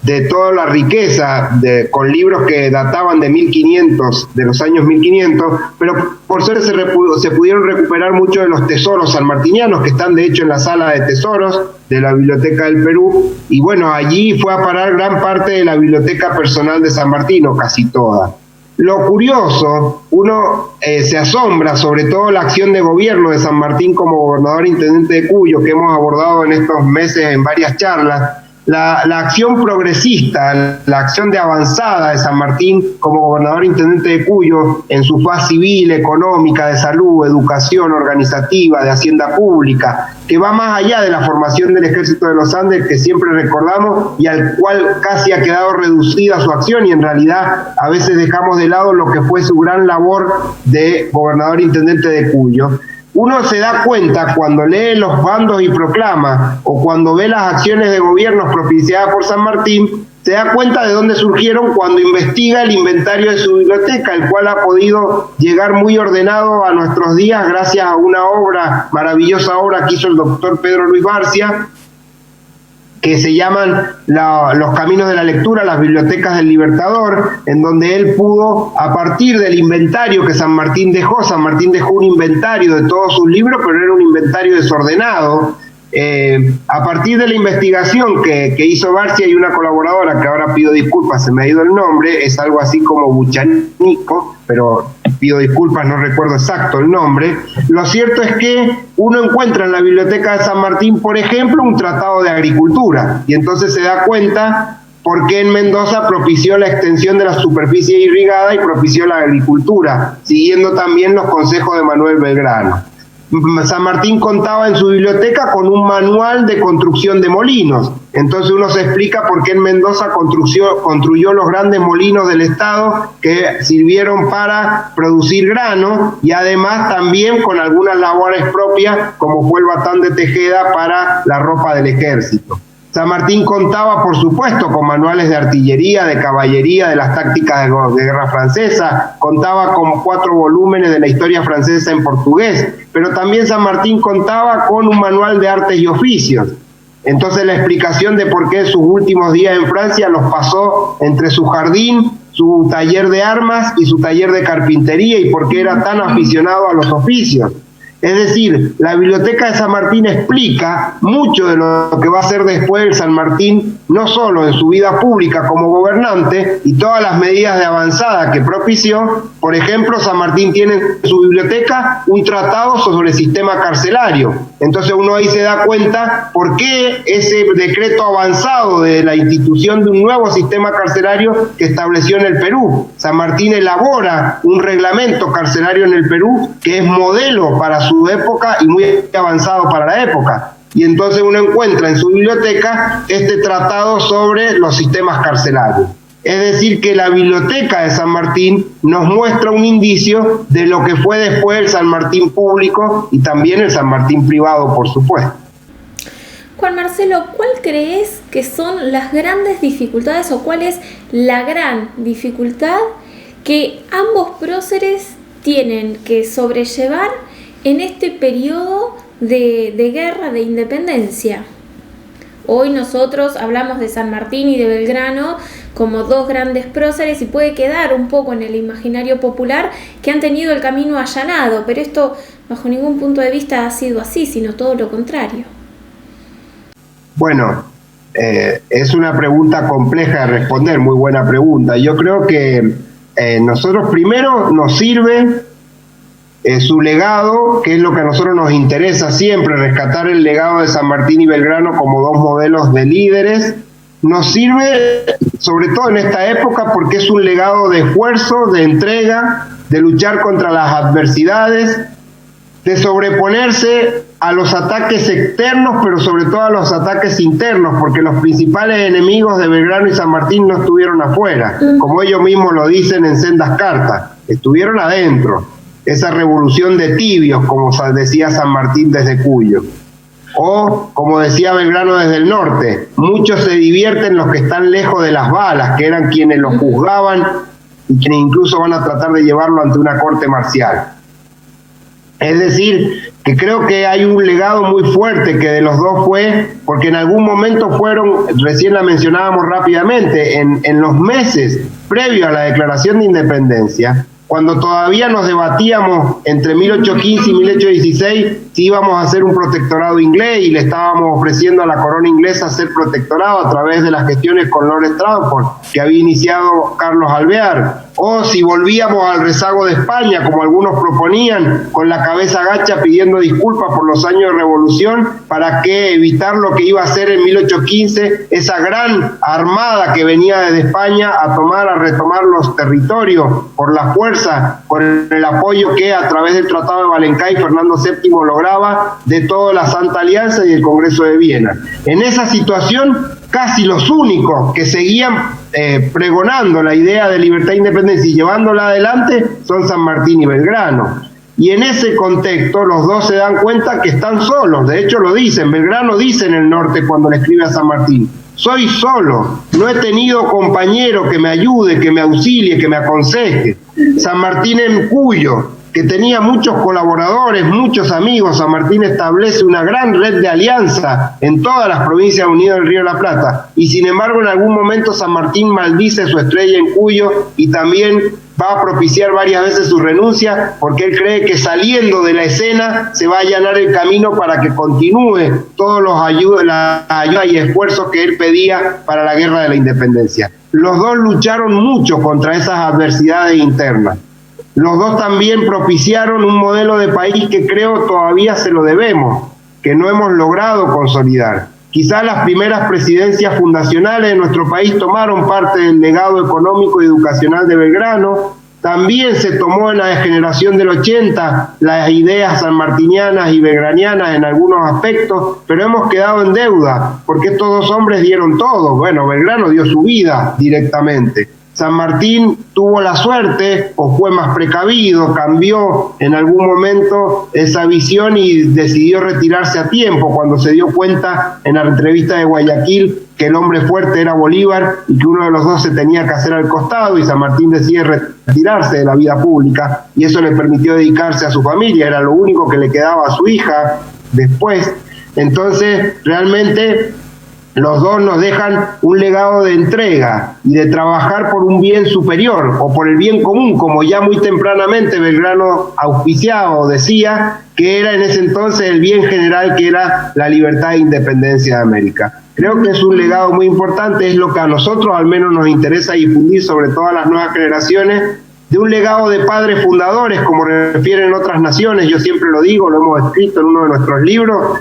de toda la riqueza con libros que databan de 1500, de los años 1500, pero por suerte se pudieron recuperar muchos de los tesoros sanmartinianos que están de hecho en la sala de tesoros de la Biblioteca del Perú, y bueno, allí fue a parar gran parte de la biblioteca personal de San Martín, o casi toda. Lo curioso, uno se asombra sobre todo la acción de gobierno de San Martín como gobernador intendente de Cuyo, que hemos abordado en estos meses en varias charlas. La acción progresista, la acción de avanzada de San Martín como gobernador intendente de Cuyo en su faz civil, económica, de salud, educación, organizativa, de hacienda pública, que va más allá de la formación del Ejército de los Andes, que siempre recordamos y al cual casi ha quedado reducida su acción, y en realidad a veces dejamos de lado lo que fue su gran labor de gobernador intendente de Cuyo. Uno se da cuenta cuando lee los bandos y proclamas o cuando ve las acciones de gobierno propiciadas por San Martín, se da cuenta de dónde surgieron cuando investiga el inventario de su biblioteca, el cual ha podido llegar muy ordenado a nuestros días gracias a una maravillosa obra que hizo el doctor Pedro Luis Barcia, que se llaman los caminos de la lectura, las bibliotecas del Libertador, en donde él pudo, a partir del inventario que San Martín dejó un inventario de todos sus libros, pero era un inventario desordenado. A partir de la investigación que hizo Barcia y una colaboradora, que ahora pido disculpas, se me ha ido el nombre, es algo así como Buchanico, pero pido disculpas, no recuerdo exacto el nombre. Lo cierto es que uno encuentra en la Biblioteca de San Martín, por ejemplo, un tratado de agricultura, y entonces se da cuenta por qué en Mendoza propició la extensión de la superficie irrigada y propició la agricultura, siguiendo también los consejos de Manuel Belgrano. San Martín contaba en su biblioteca con un manual de construcción de molinos. Entonces uno se explica por qué en Mendoza construyó los grandes molinos del Estado que sirvieron para producir grano, y además también con algunas labores propias, como fue el batán de Tejeda para la ropa del ejército. San Martín contaba, por supuesto, con manuales de artillería, de caballería, de las tácticas de guerra francesa, contaba con 4 volúmenes de la historia francesa en portugués, pero también San Martín contaba con un manual de artes y oficios. Entonces la explicación de por qué sus últimos días en Francia los pasó entre su jardín, su taller de armas y su taller de carpintería, y por qué era tan aficionado a los oficios. Es decir, la Biblioteca de San Martín explica mucho de lo que va a ser después el San Martín, no solo en su vida pública como gobernante y todas las medidas de avanzada que propició. Por ejemplo, San Martín tiene en su biblioteca un tratado sobre el sistema carcelario. Entonces uno ahí se da cuenta por qué ese decreto avanzado de la institución de un nuevo sistema carcelario que estableció en el Perú. San Martín elabora un reglamento carcelario en el Perú que es modelo para su época y muy avanzado para la época. Y entonces uno encuentra en su biblioteca este tratado sobre los sistemas carcelarios. Es decir, que la biblioteca de San Martín nos muestra un indicio de lo que fue después el San Martín público y también el San Martín privado, por supuesto. Juan Marcelo, ¿cuál crees que son las grandes dificultades o cuál es la gran dificultad que ambos próceres tienen que sobrellevar en este periodo de guerra, de independencia? Hoy nosotros hablamos de San Martín y de Belgrano como dos grandes próceres y puede quedar un poco en el imaginario popular que han tenido el camino allanado, pero esto bajo ningún punto de vista ha sido así, sino todo lo contrario. Bueno, es una pregunta compleja de responder, muy buena pregunta. Yo creo que nosotros primero nos sirve su legado, que es lo que a nosotros nos interesa siempre, rescatar el legado de San Martín y Belgrano como dos modelos de líderes. Nos sirve sobre todo en esta época porque es un legado de esfuerzo, de entrega, de luchar contra las adversidades, de sobreponerse a los ataques externos, pero sobre todo a los ataques internos, porque los principales enemigos de Belgrano y San Martín no estuvieron afuera, como ellos mismos lo dicen en sendas cartas, estuvieron adentro. Esa revolución de tibios, como decía San Martín desde Cuyo. O, como decía Belgrano desde el norte, muchos se divierten los que están lejos de las balas, que eran quienes los juzgaban y quienes incluso van a tratar de llevarlo ante una corte marcial. Es decir, que creo que hay un legado muy fuerte que de los dos fue, porque en algún momento fueron, recién la mencionábamos rápidamente, en los meses previos a la declaración de independencia, cuando todavía nos debatíamos entre 1815 y 1816 si íbamos a hacer un protectorado inglés y le estábamos ofreciendo a la corona inglesa ser protectorado a través de las gestiones con Lord Stratford que había iniciado Carlos Alvear, o si volvíamos al rezago de España, como algunos proponían, con la cabeza gacha pidiendo disculpas por los años de revolución, para que evitar lo que iba a ser en 1815 esa gran armada que venía desde España a retomar los territorios por la fuerza, con el apoyo que a través del Tratado de Valencay Fernando VII lograba de toda la Santa Alianza y el Congreso de Viena. En esa situación, casi los únicos que seguían pregonando la idea de libertad e independencia y llevándola adelante son San Martín y Belgrano. Y en ese contexto los dos se dan cuenta que están solos, de hecho lo dicen, Belgrano dice en el norte cuando le escribe a San Martín: soy solo, no he tenido compañero que me ayude, que me auxilie, que me aconseje. San Martín en Cuyo, que tenía muchos colaboradores, muchos amigos, San Martín establece una gran red de alianza en todas las provincias unidas del Río de la Plata, y sin embargo en algún momento San Martín maldice su estrella en Cuyo y también va a propiciar varias veces su renuncia, porque él cree que saliendo de la escena se va a allanar el camino para que continúe todos los ayuda y esfuerzos que él pedía para la guerra de la independencia. Los dos lucharon mucho contra esas adversidades internas. Los dos también propiciaron un modelo de país que creo todavía se lo debemos, que no hemos logrado consolidar. Quizás las primeras presidencias fundacionales de nuestro país tomaron parte del legado económico y educacional de Belgrano. También se tomó en la generación del 80 las ideas sanmartinianas y belgranianas en algunos aspectos, pero hemos quedado en deuda, porque estos dos hombres dieron todo. Bueno, Belgrano dio su vida directamente. San Martín tuvo la suerte, o fue más precavido, cambió en algún momento esa visión y decidió retirarse a tiempo cuando se dio cuenta en la entrevista de Guayaquil que el hombre fuerte era Bolívar y que uno de los dos se tenía que hacer al costado, y San Martín decide retirarse de la vida pública y eso le permitió dedicarse a su familia, era lo único que le quedaba a su hija después. Entonces, realmente los dos nos dejan un legado de entrega y de trabajar por un bien superior o por el bien común, como ya muy tempranamente Belgrano auspiciaba o decía que era en ese entonces el bien general, que era la libertad e independencia de América. Creo que es un legado muy importante, es lo que a nosotros al menos nos interesa difundir, sobre todo a las nuevas generaciones, de un legado de padres fundadores, como refieren otras naciones. Yo siempre lo digo, lo hemos escrito en uno de nuestros libros,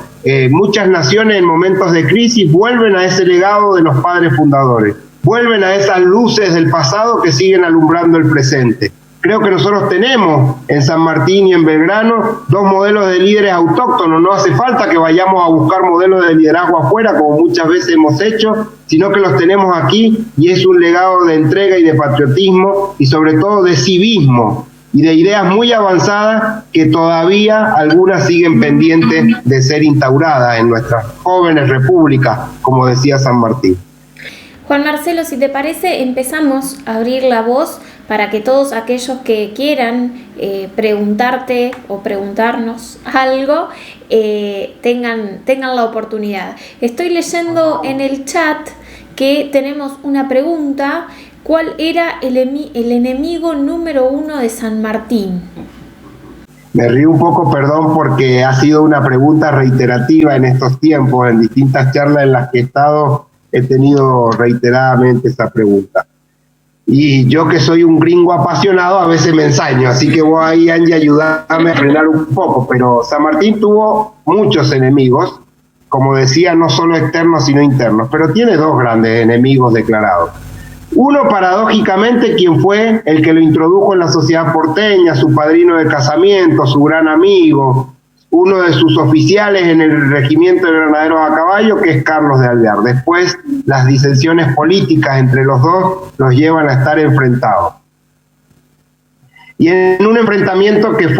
muchas naciones en momentos de crisis vuelven a ese legado de los padres fundadores, vuelven a esas luces del pasado que siguen alumbrando el presente. Creo que nosotros tenemos en San Martín y en Belgrano 2 modelos de líderes autóctonos. No hace falta que vayamos a buscar modelos de liderazgo afuera, como muchas veces hemos hecho, sino que los tenemos aquí, y es un legado de entrega y de patriotismo, y sobre todo de civismo, y de ideas muy avanzadas que todavía algunas siguen pendientes de ser instauradas en nuestras jóvenes repúblicas, como decía San Martín. Juan Marcelo, si te parece, empezamos a abrir la voz para que todos aquellos que quieran preguntarte o preguntarnos algo tengan la oportunidad. Estoy leyendo en el chat que tenemos una pregunta: ¿cuál era el enemigo número 1 de San Martín? Me río un poco, perdón, porque ha sido una pregunta reiterativa en estos tiempos. En distintas charlas en las que he estado he tenido reiteradamente esa pregunta. Y yo, que soy un gringo apasionado, a veces me ensaño, así que vos ahí, Angie, ayudame a frenar un poco. Pero San Martín tuvo muchos enemigos, como decía, no solo externos sino internos, pero tiene 2 grandes enemigos declarados. Uno, paradójicamente, quien fue el que lo introdujo en la sociedad porteña, su padrino de casamiento, su gran amigo, uno de sus oficiales en el regimiento de granaderos a caballo, que es Carlos de Alvear. Después, las disensiones políticas entre los dos los llevan a estar enfrentados. Y en un enfrentamiento que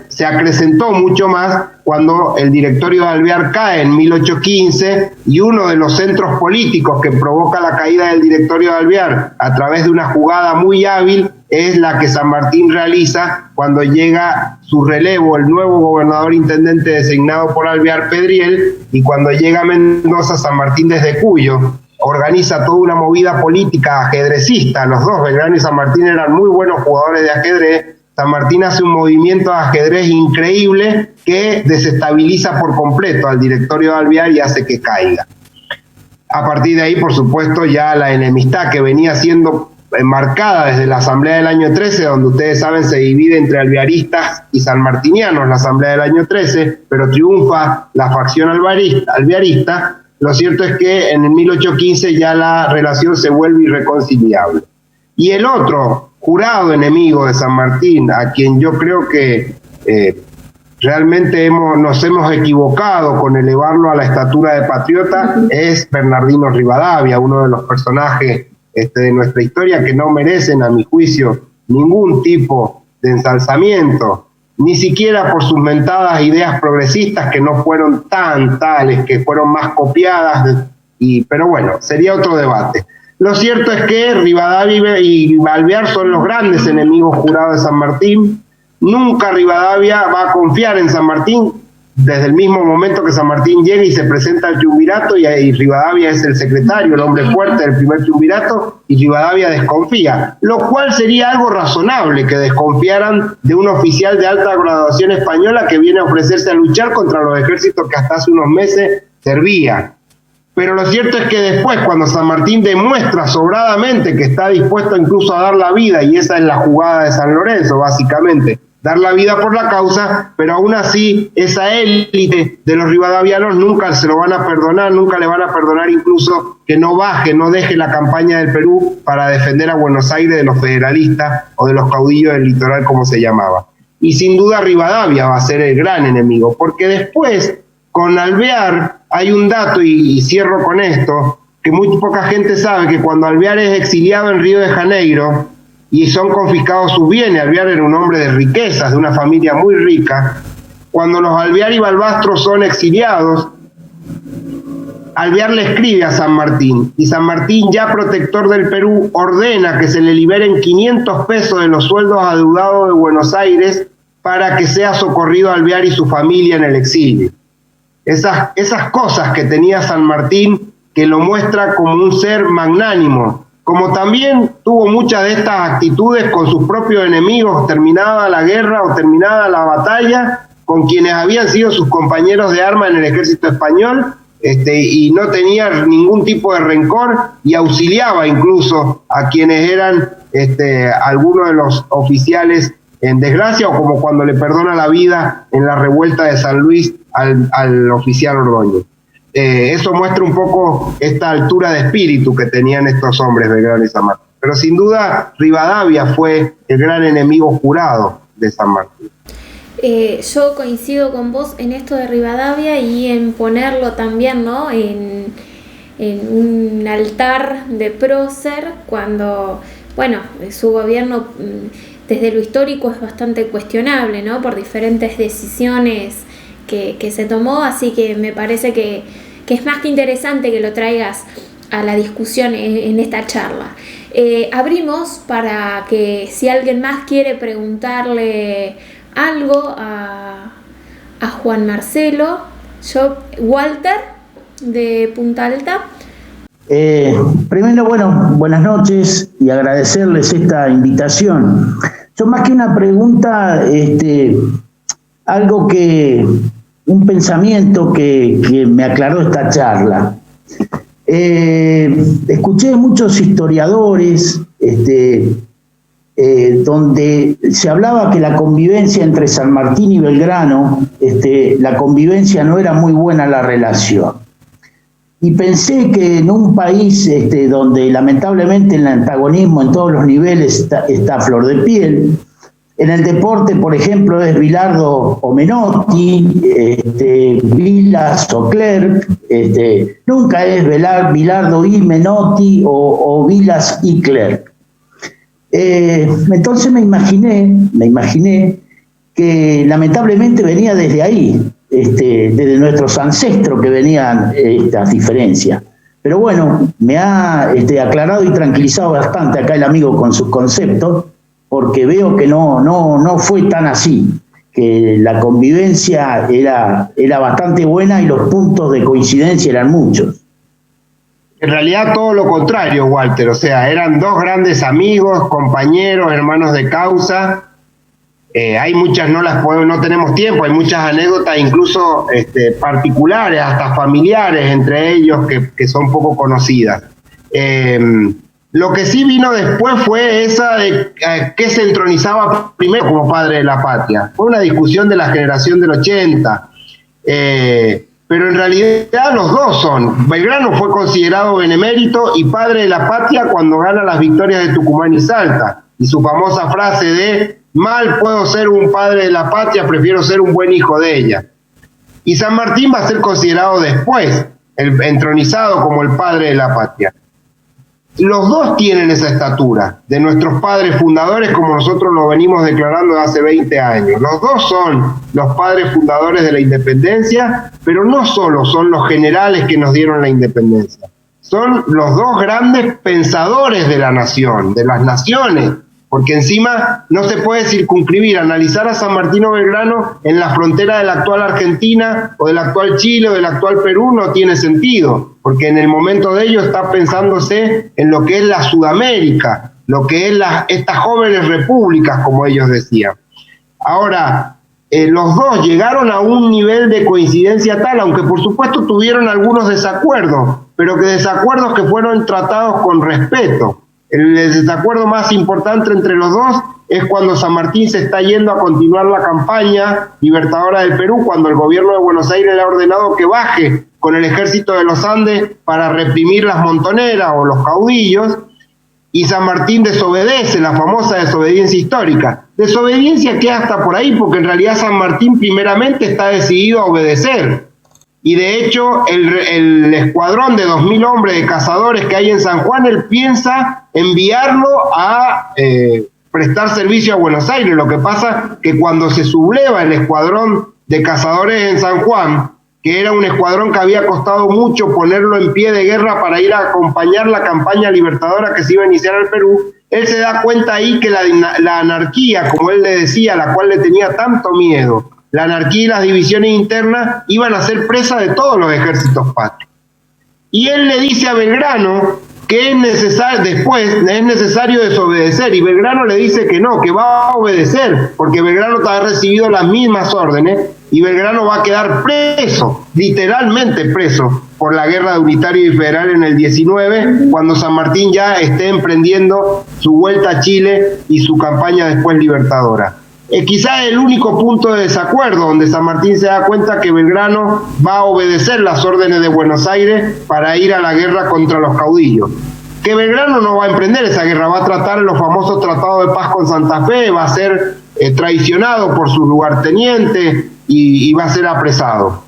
se acrecentó mucho más cuando el directorio de Alvear cae en 1815, y uno de los centros políticos que provoca la caída del directorio de Alvear a través de una jugada muy hábil es la que San Martín realiza cuando llega su relevo, el nuevo gobernador intendente designado por Alvear, Pedriel, y cuando llega a Mendoza, San Martín desde Cuyo organiza toda una movida política ajedrecista. Los dos, Belgrano y San Martín, eran muy buenos jugadores de ajedrez. San Martín hace un movimiento de ajedrez increíble que desestabiliza por completo al directorio de Alvear y hace que caiga. A partir de ahí, por supuesto, ya la enemistad que venía siendo marcada desde la asamblea del año 13, donde ustedes saben se divide entre alvearistas y sanmartinianos la asamblea del año 13, pero triunfa la facción alvearista. Lo cierto es que en el 1815 ya la relación se vuelve irreconciliable. Y el otro jurado enemigo de San Martín, a quien yo creo que realmente nos hemos equivocado con elevarlo a la estatura de patriota, es Bernardino Rivadavia, uno de los personajes de nuestra historia que no merecen, a mi juicio, ningún tipo de ensalzamiento, ni siquiera por sus mentadas ideas progresistas, que no fueron tan tales, que fueron más copiadas, pero bueno, sería otro debate. Lo cierto es que Rivadavia y Alvear son los grandes enemigos jurados de San Martín. Nunca Rivadavia va a confiar en San Martín, desde el mismo momento que San Martín llega y se presenta al triunvirato, y Rivadavia es el secretario, el hombre fuerte del primer triunvirato, y Rivadavia desconfía, lo cual sería algo razonable que desconfiaran de un oficial de alta graduación española que viene a ofrecerse a luchar contra los ejércitos que hasta hace unos meses servía. Pero lo cierto es que después, cuando San Martín demuestra sobradamente que está dispuesto incluso a dar la vida, y esa es la jugada de San Lorenzo, básicamente, dar la vida por la causa, pero aún así esa élite de los rivadavianos nunca se lo van a perdonar, nunca le van a perdonar incluso que no deje la campaña del Perú para defender a Buenos Aires de los federalistas o de los caudillos del litoral, como se llamaba. Y sin duda Rivadavia va a ser el gran enemigo, porque después, con Alvear, hay un dato, y cierro con esto, que muy poca gente sabe, que cuando Alvear es exiliado en Río de Janeiro y son confiscados sus bienes, Alvear era un hombre de riquezas, de una familia muy rica, cuando los Alvear y Balbastro son exiliados, Alvear le escribe a San Martín, y San Martín, ya protector del Perú, ordena que se le liberen 500 pesos de los sueldos adeudados de Buenos Aires para que sea socorrido Alvear y su familia en el exilio. Esas cosas que tenía San Martín, que lo muestra como un ser magnánimo, como también tuvo muchas de estas actitudes con sus propios enemigos, terminada la guerra o terminada la batalla, con quienes habían sido sus compañeros de arma en el ejército español, y no tenía ningún tipo de rencor, y auxiliaba incluso a quienes eran algunos de los oficiales en desgracia, o como cuando le perdona la vida en la revuelta de San Luis al oficial Ordóñez. Eso muestra un poco esta altura de espíritu que tenían estos hombres, Belgrano y San Martín. pero sin duda Rivadavia fue el gran enemigo jurado de San Martín. Yo coincido con vos en esto de Rivadavia y en ponerlo también, ¿no?, en un altar de prócer, cuando, bueno, su gobierno desde lo histórico es bastante cuestionable, ¿no?, por diferentes decisiones que se tomó, así que me parece que es más que interesante que lo traigas a la discusión en esta charla. Abrimos para que si alguien más quiere preguntarle algo a Juan Marcelo. Walter de Punta Alta. Primero, bueno, buenas noches y agradecerles esta invitación. Yo, más que una pregunta, un pensamiento que me aclaró esta charla. Escuché muchos historiadores donde se hablaba que la convivencia entre San Martín y Belgrano, la convivencia no era muy buena la relación. Y pensé que en un país donde lamentablemente el antagonismo en todos los niveles está a flor de piel, en el deporte, por ejemplo, es Bilardo o Menotti, Vilas o Clerc, nunca es Bilardo y Menotti o Vilas y Clerc. Entonces me imaginé que lamentablemente venía desde ahí, desde nuestros ancestros que venían estas diferencias. Pero bueno, me ha aclarado y tranquilizado bastante acá el amigo con sus conceptos, porque veo que no fue tan así, que la convivencia era bastante buena y los puntos de coincidencia eran muchos. En realidad todo lo contrario, Walter, o sea, eran dos grandes amigos, compañeros, hermanos de causa. Hay muchas, no tenemos tiempo, hay muchas anécdotas incluso particulares, hasta familiares entre ellos que son poco conocidas. Lo que sí vino después fue esa de qué se entronizaba primero como padre de la patria. Fue una discusión de la generación del 80. Pero en realidad los dos son. Belgrano fue considerado benemérito y padre de la patria cuando gana las victorias de Tucumán y Salta. Y su famosa frase de mal puedo ser un padre de la patria, prefiero ser un buen hijo de ella. Y San Martín va a ser considerado después, entronizado como el padre de la patria. Los dos tienen esa estatura de nuestros padres fundadores, como nosotros lo venimos declarando de hace 20 años. Los dos son los padres fundadores de la independencia, pero no solo son los generales que nos dieron la independencia. Son los dos grandes pensadores de la nación, de las naciones, porque encima no se puede circunscribir, analizar a San Martín o Belgrano en la frontera de la actual Argentina o del actual Chile o del actual Perú, no tiene sentido, porque en el momento de ello está pensándose en lo que es la Sudamérica, lo que es estas jóvenes repúblicas, como ellos decían. Ahora, los dos llegaron a un nivel de coincidencia tal, aunque por supuesto tuvieron algunos desacuerdos, pero que desacuerdos que fueron tratados con respeto. El desacuerdo más importante entre los dos es cuando San Martín se está yendo a continuar la campaña libertadora del Perú, cuando el gobierno de Buenos Aires le ha ordenado que baje con el ejército de los Andes para reprimir las montoneras o los caudillos, y San Martín desobedece, la famosa desobediencia histórica. Desobediencia que hasta por ahí, porque en realidad San Martín primeramente está decidido a obedecer. Y de hecho, el escuadrón de 2.000 hombres de cazadores que hay en San Juan, él piensa enviarlo a prestar servicio a Buenos Aires. Lo que pasa que cuando se subleva el escuadrón de cazadores en San Juan, que era un escuadrón que había costado mucho ponerlo en pie de guerra para ir a acompañar la campaña libertadora que se iba a iniciar al Perú, él se da cuenta ahí que la anarquía, como él le decía, a la cual le tenía tanto miedo, la anarquía y las divisiones internas iban a ser presa de todos los ejércitos patrios. Y él le dice a Belgrano que es necesario desobedecer, y Belgrano le dice que no, que va a obedecer, porque Belgrano ha recibido las mismas órdenes, y Belgrano va a quedar preso, literalmente preso, por la guerra de unitario y federal en el 19, cuando San Martín ya esté emprendiendo su vuelta a Chile y su campaña después libertadora. Quizás el único punto de desacuerdo donde San Martín se da cuenta que Belgrano va a obedecer las órdenes de Buenos Aires para ir a la guerra contra los caudillos. que Belgrano no va a emprender esa guerra, va a tratar los famosos tratados de paz con Santa Fe, va a ser traicionado por su lugarteniente y va a ser apresado.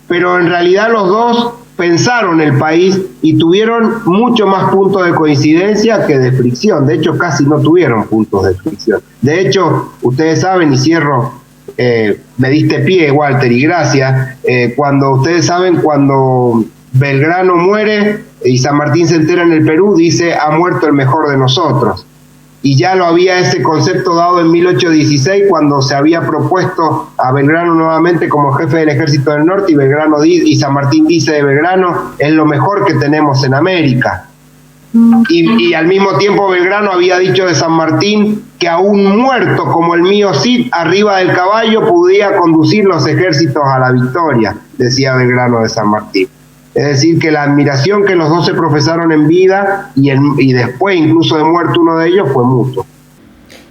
Pero en realidad los dos pensaron el país y tuvieron mucho más puntos de coincidencia que de fricción. De hecho, casi no tuvieron puntos de fricción. De hecho, ustedes saben, y cierro, me diste pie, Walter, y gracias, ustedes saben, cuando Belgrano muere y San Martín se entera en el Perú, dice: ha muerto el mejor de nosotros. Y ya lo había ese concepto dado en 1816, cuando se había propuesto a Belgrano nuevamente como jefe del Ejército del Norte, y San Martín dice de Belgrano: es lo mejor que tenemos en América. Y al mismo tiempo Belgrano había dicho de San Martín que a un muerto como el mío Cid, arriba del caballo, podía conducir los ejércitos a la victoria, decía Belgrano de San Martín. Es decir, que la admiración que los dos se profesaron en vida y después, incluso de muerto uno de ellos, fue mutuo.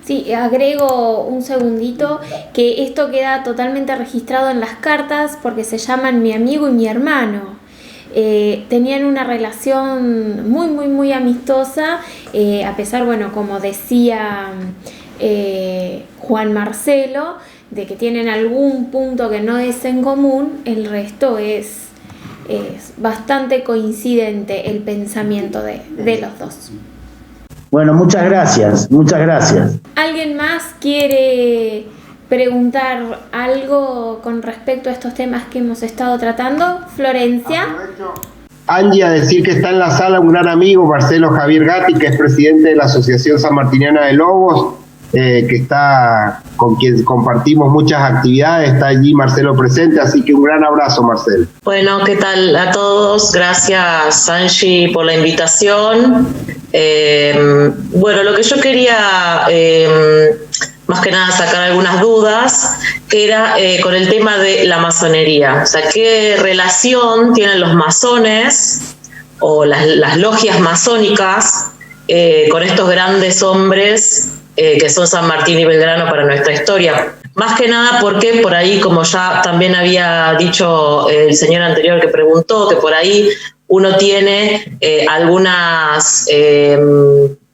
Sí, agrego un segundito, que esto queda totalmente registrado en las cartas porque se llaman mi amigo y mi hermano. Tenían una relación muy, muy, muy amistosa, a pesar, bueno, como decía Juan Marcelo, de que tienen algún punto que no es en común, el resto es bastante coincidente el pensamiento de los dos. Bueno, muchas gracias, muchas gracias. ¿Alguien más quiere preguntar algo con respecto a estos temas que hemos estado tratando? Florencia. Angie, a decir que está en la sala un gran amigo, Marcelo Javier Gatti, que es presidente de la Asociación Sanmartiniana de Lobos, que está con quien compartimos muchas actividades, está allí Marcelo presente, así que un gran abrazo, Marcelo. Bueno, ¿qué tal a todos? Gracias, Angie, por la invitación. Bueno, lo que yo quería, más que nada, sacar algunas dudas, que era con el tema de la masonería. O sea, ¿qué relación tienen los masones o las logias masónicas con estos grandes hombres que son San Martín y Belgrano para nuestra historia? Más que nada porque por ahí, como ya también había dicho el señor anterior que preguntó, que por ahí uno tiene algunas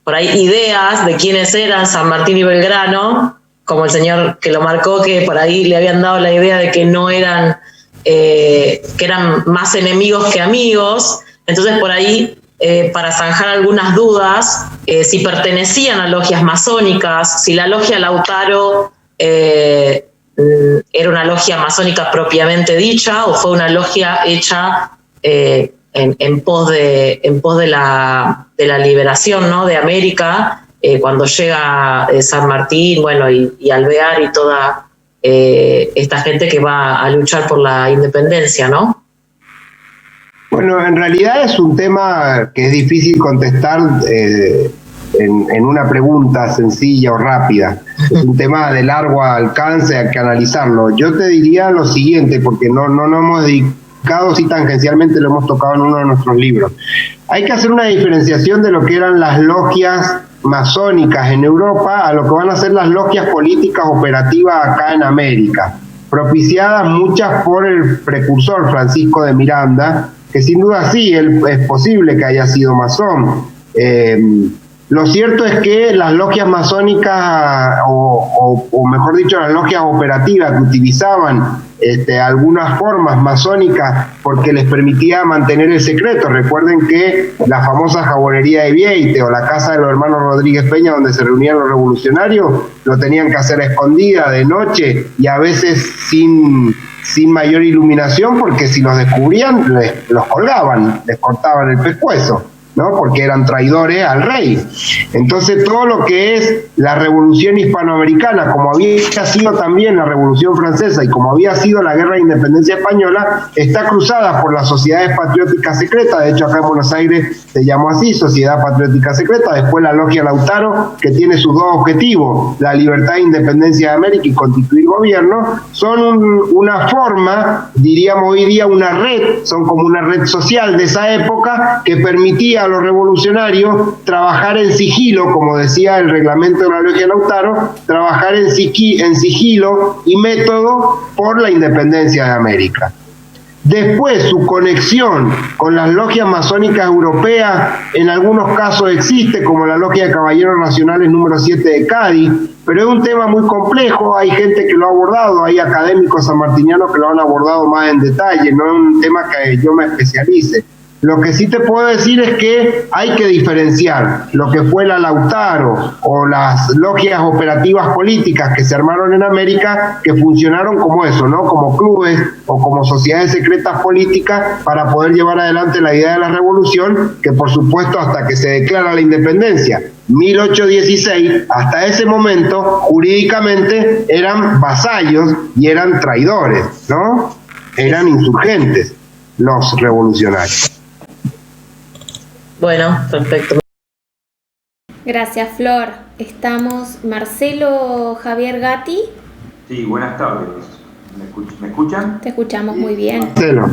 por ahí ideas de quiénes eran San Martín y Belgrano, como el señor que lo marcó, que por ahí le habían dado la idea de que no eran, que eran más enemigos que amigos. Entonces por ahí, para zanjar algunas dudas, si pertenecían a logias masónicas, si la logia Lautaro era una logia masónica propiamente dicha o fue una logia hecha en pos de la liberación, ¿no?, de América, cuando llega San Martín, bueno, y Alvear y toda esta gente que va a luchar por la independencia, ¿no? Bueno, en realidad es un tema que es difícil contestar en una pregunta sencilla o rápida. Es un tema de largo alcance, hay que analizarlo. Yo te diría lo siguiente, porque no hemos dedicado, sí tangencialmente lo hemos tocado en uno de nuestros libros. Hay que hacer una diferenciación de lo que eran las logias masónicas en Europa a lo que van a ser las logias políticas operativas acá en América, propiciadas muchas por el precursor Francisco de Miranda, que sin duda sí, es posible que haya sido masón. Lo cierto es que las logias masónicas, o mejor dicho, las logias operativas que utilizaban algunas formas masónicas porque les permitía mantener el secreto. Recuerden que la famosa jabonería de Vieite o la casa de los hermanos Rodríguez Peña, donde se reunían los revolucionarios, lo tenían que hacer a escondida, de noche, y a veces sin mayor iluminación, porque si los descubrían, los colgaban, les cortaban el pescuezo, ¿no?, porque eran traidores al rey. Entonces todo lo que es la revolución hispanoamericana, como había sido también la revolución francesa y como había sido la guerra de independencia española, está cruzada por las sociedades patrióticas secretas. De hecho, acá en Buenos Aires se llamó así, Sociedad Patriótica Secreta. Después la logia Lautaro, que tiene sus dos objetivos, la libertad e independencia de América y constituir gobierno. Son una forma, diríamos hoy día una red, son como una red social de esa época que permitía a los revolucionarios trabajar en sigilo, como decía el reglamento de la logia Lautaro, trabajar en sigilo y método por la independencia de América. Después, su conexión con las logias masónicas europeas en algunos casos existe, como la Logia de Caballeros Nacionales número 7 de Cádiz, pero es un tema muy complejo, hay gente que lo ha abordado, hay académicos sanmartinianos que lo han abordado más en detalle, no es un tema que yo me especialice. Lo que sí te puedo decir es que hay que diferenciar lo que fue la Lautaro o las logias operativas políticas que se armaron en América, que funcionaron como eso, ¿no? Como clubes o como sociedades secretas políticas para poder llevar adelante la idea de la revolución, que por supuesto hasta que se declara la independencia, 1816, hasta ese momento jurídicamente eran vasallos y eran traidores, ¿no? Eran insurgentes los revolucionarios. Bueno, perfecto. Gracias, Flor. Estamos Marcelo Javier Gatti. Sí, buenas tardes. ¿Me escuchan? Te escuchamos muy bien. Marcelo.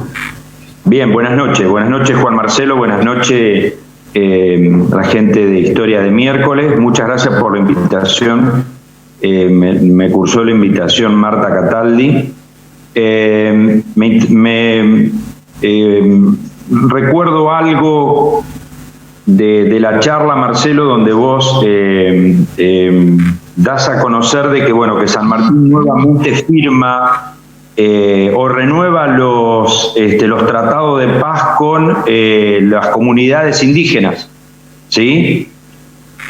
Bien, buenas noches. Buenas noches, Juan Marcelo. Buenas noches, la gente de Historia de Miércoles. Muchas gracias por la invitación. Me cursó la invitación Marta Cataldi. Recuerdo algo de la charla, Marcelo, donde vos das a conocer de que, bueno, que San Martín nuevamente firma o renueva los tratados de paz con las comunidades indígenas, ¿sí?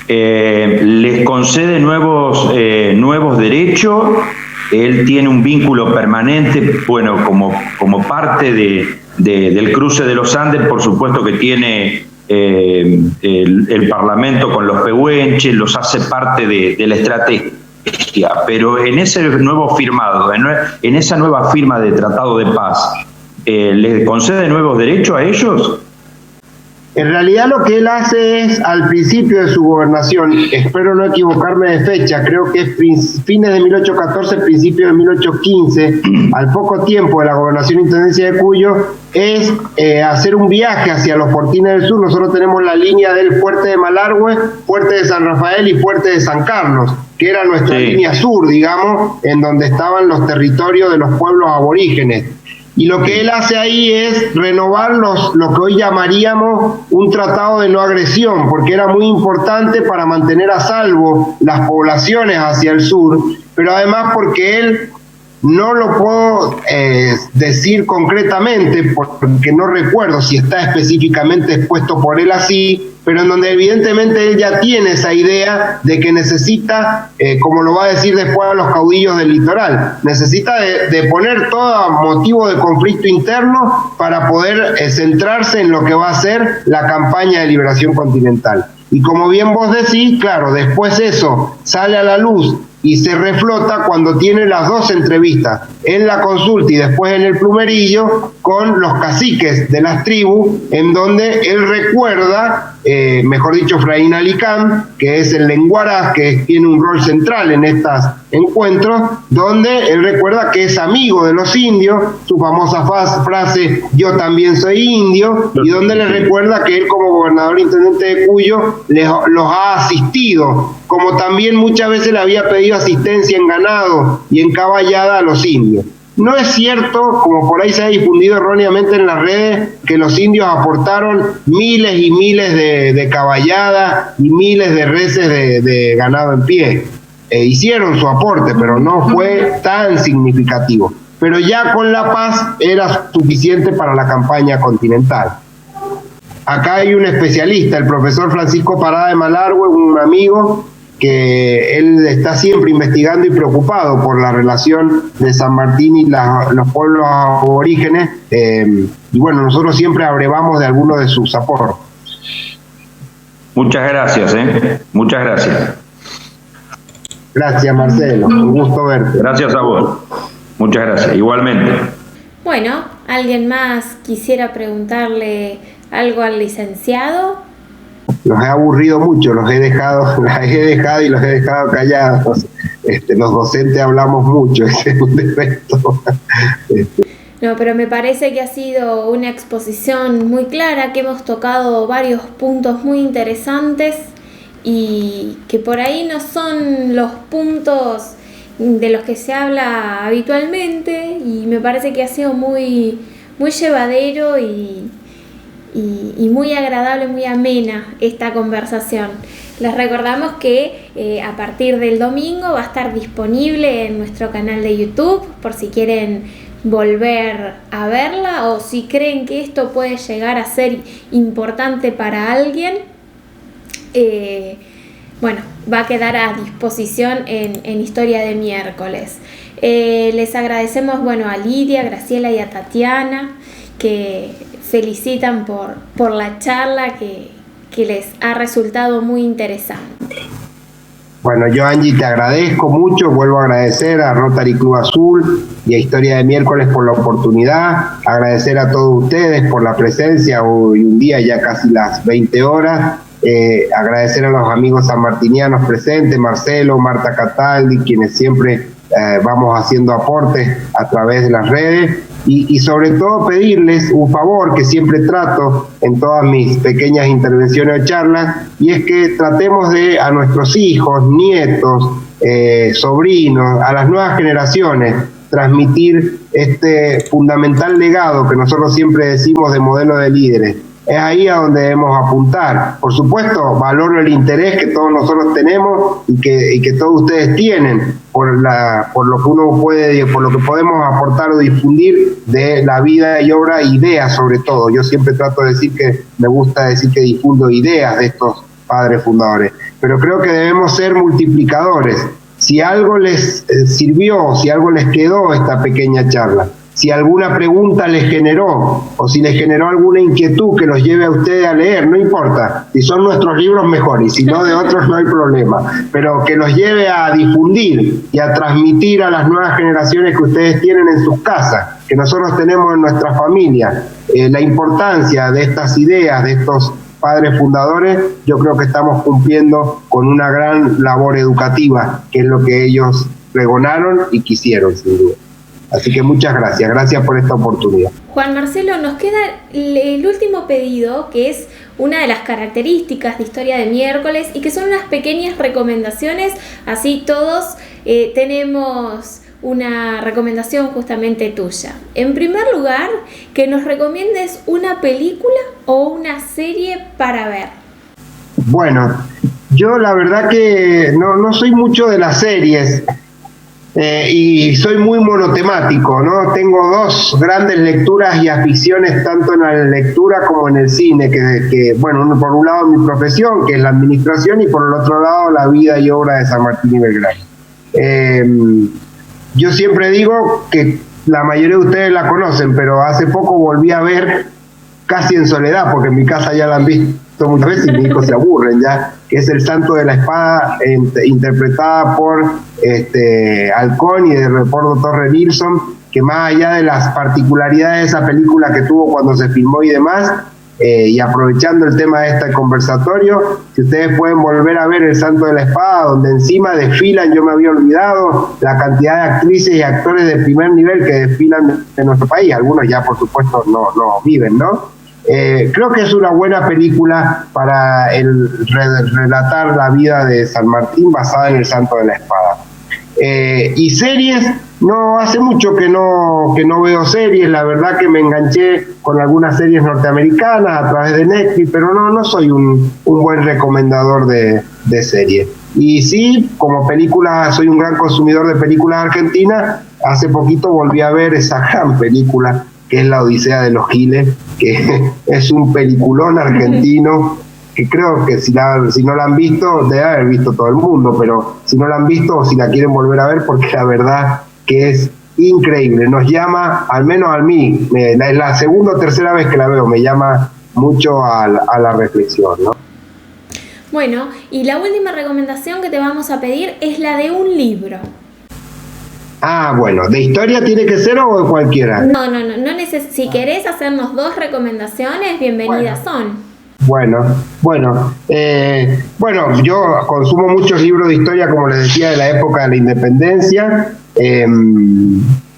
Les concede nuevos derechos. Él tiene un vínculo permanente, bueno, como parte del cruce de los Andes, por supuesto que tiene el Parlamento con los pehuenches, los hace parte de la estrategia, pero en ese nuevo firmado, en esa nueva firma de tratado de paz, ¿le concede nuevos derechos a ellos? En realidad lo que él hace es, al principio de su gobernación, espero no equivocarme de fecha, creo que es fines de 1814, principio de 1815, al poco tiempo de la gobernación intendencia de Cuyo, es hacer un viaje hacia los Fortines del Sur. Nosotros tenemos la línea del Fuerte de Malargüe, Fuerte de San Rafael y Fuerte de San Carlos, que era nuestra línea sur, digamos, en donde estaban los territorios de los pueblos aborígenes. Y lo que él hace ahí es renovar lo que hoy llamaríamos un tratado de no agresión, porque era muy importante para mantener a salvo las poblaciones hacia el sur, pero además porque él, no lo puedo decir concretamente, porque no recuerdo si está específicamente expuesto por él así, pero en donde evidentemente él ya tiene esa idea de que necesita, como lo va a decir después a los caudillos del litoral, necesita de poner todo motivo de conflicto interno para poder centrarse en lo que va a ser la campaña de liberación continental. Y como bien vos decís, claro, después eso sale a la luz y se reflota cuando tiene las dos entrevistas, en la consulta y después en el plumerillo, con los caciques de las tribus, en donde él recuerda, mejor dicho, Fraín Alicán, que es el lenguaraz que tiene un rol central en estos encuentros, donde él recuerda que es amigo de los indios, su famosa frase, yo también soy indio, y donde le recuerda que él como gobernador intendente de Cuyo los ha asistido, como también muchas veces le había pedido asistencia en ganado y en caballada a los indios. No es cierto, como por ahí se ha difundido erróneamente en las redes, que los indios aportaron miles y miles de caballada y miles de reses de ganado en pie. Hicieron su aporte, pero no fue tan significativo. Pero ya con la paz era suficiente para la campaña continental. Acá hay un especialista, el profesor Francisco Parada de Malargüe, un amigo, que él está siempre investigando y preocupado por la relación de San Martín y los pueblos aborígenes, y bueno, nosotros siempre abrevamos de algunos de sus aportes. Muchas gracias, muchas gracias. Gracias, Marcelo, un gusto verte. Gracias a vos, muchas gracias, igualmente. Bueno, ¿alguien más quisiera preguntarle algo al licenciado? Los he aburrido mucho, las he dejado y los he dejado callados. Los docentes hablamos mucho, ese es un defecto. No, pero me parece que ha sido una exposición muy clara, que hemos tocado varios puntos muy interesantes y que por ahí no son los puntos de los que se habla habitualmente, y me parece que ha sido muy, muy llevadero y muy agradable, muy amena esta conversación. Les recordamos que a partir del domingo va a estar disponible en nuestro canal de YouTube por si quieren volver a verla o si creen que esto puede llegar a ser importante para alguien. Bueno, va a quedar a disposición en Historia de Miércoles. Les agradecemos a Lidia, Graciela y a Tatiana, que felicitan por la charla que les ha resultado muy interesante. Bueno, yo, Angie, te agradezco mucho, vuelvo a agradecer a Rotary Club Azul y a Historia de Miércoles por la oportunidad, agradecer a todos ustedes por la presencia, hoy un día ya casi las 20 horas, agradecer a los amigos sanmartinianos presentes, Marcelo, Marta Cataldi, quienes siempre vamos haciendo aportes a través de las redes, y sobre todo pedirles un favor que siempre trato en todas mis pequeñas intervenciones o charlas, y es que tratemos de a nuestros hijos, nietos, sobrinos, a las nuevas generaciones, transmitir este fundamental legado que nosotros siempre decimos de modelo de líderes. Es ahí a donde debemos apuntar. Por supuesto, valoro el interés que todos nosotros tenemos y que todos ustedes tienen por lo que uno puede, por lo que podemos aportar o difundir de la vida y obra, ideas sobre todo. Yo siempre trato de decir que me gusta decir que difundo ideas de estos padres fundadores, pero creo que debemos ser multiplicadores. Si algo les sirvió, si algo les quedó esta pequeña charla, si alguna pregunta les generó o si les generó alguna inquietud que los lleve a ustedes a leer, no importa, si son nuestros libros mejor y si no de otros no hay problema, pero que los lleve a difundir y a transmitir a las nuevas generaciones que ustedes tienen en sus casas, que nosotros tenemos en nuestra familia, la importancia de estas ideas, de estos padres fundadores. Yo creo que estamos cumpliendo con una gran labor educativa, que es lo que ellos pregonaron y quisieron, sin duda. Así que muchas gracias por esta oportunidad. Juan Marcelo, nos queda el último pedido, que es una de las características de Historia de Miércoles y que son unas pequeñas recomendaciones, así todos tenemos una recomendación justamente tuya. En primer lugar, que nos recomiendes una película o una serie para ver. Bueno, yo la verdad que no soy mucho de las series. Y soy muy monotemático, ¿no? Tengo dos grandes lecturas y aficiones, tanto en la lectura como en el cine, que bueno, por un lado mi profesión, que es la administración, y por el otro lado la vida y obra de San Martín y Belgrano. Yo siempre digo que la mayoría de ustedes la conocen, pero hace poco volví a ver Casi en soledad, porque en mi casa ya la han visto muchas veces y mis hijos se aburren ya, que es El Santo de la Espada, interpretada por Halcón y por Torre Nilsson, que más allá de las particularidades de esa película que tuvo cuando se filmó y demás, y aprovechando el tema de este conversatorio, si ustedes pueden volver a ver El Santo de la Espada, donde encima desfilan, yo me había olvidado, la cantidad de actrices y actores de primer nivel que desfilan en nuestro país, algunos ya por supuesto no viven, ¿no? Creo que es una buena película para relatar la vida de San Martín basada en El Santo de la Espada. Y series, no hace mucho que no veo series, la verdad que me enganché con algunas series norteamericanas a través de Netflix, pero no soy un buen recomendador de series. Y sí, como película, soy un gran consumidor de películas argentinas. Hace poquito volví a ver esa gran película que es La Odisea de los Giles, que es un peliculón argentino, que creo que si no la han visto, debe haber visto todo el mundo, pero si no la han visto o si la quieren volver a ver, porque la verdad que es increíble, nos llama, al menos a mí, es la segunda o tercera vez que la veo, me llama mucho a la reflexión, ¿no? Bueno, y la última recomendación que te vamos a pedir es la de un libro. Bueno, ¿de historia tiene que ser o de cualquiera? No si querés hacernos dos recomendaciones, bienvenidas son. Bueno, yo consumo muchos libros de historia, como les decía, de la época de la independencia,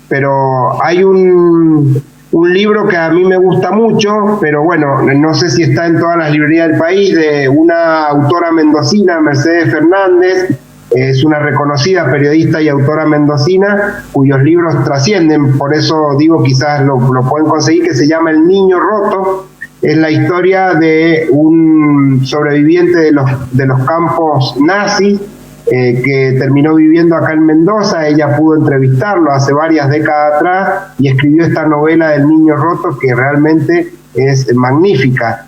pero hay un libro que a mí me gusta mucho, pero bueno, no sé si está en todas las librerías del país, de una autora mendocina, Mercedes Fernández, Es una reconocida periodista y autora mendocina cuyos libros trascienden, por eso digo, quizás lo pueden conseguir, que se llama El Niño Roto. Es la historia de un sobreviviente de los campos nazis que terminó viviendo acá en Mendoza. Ella pudo entrevistarlo hace varias décadas atrás y escribió esta novela del Niño Roto, que realmente es magnífica.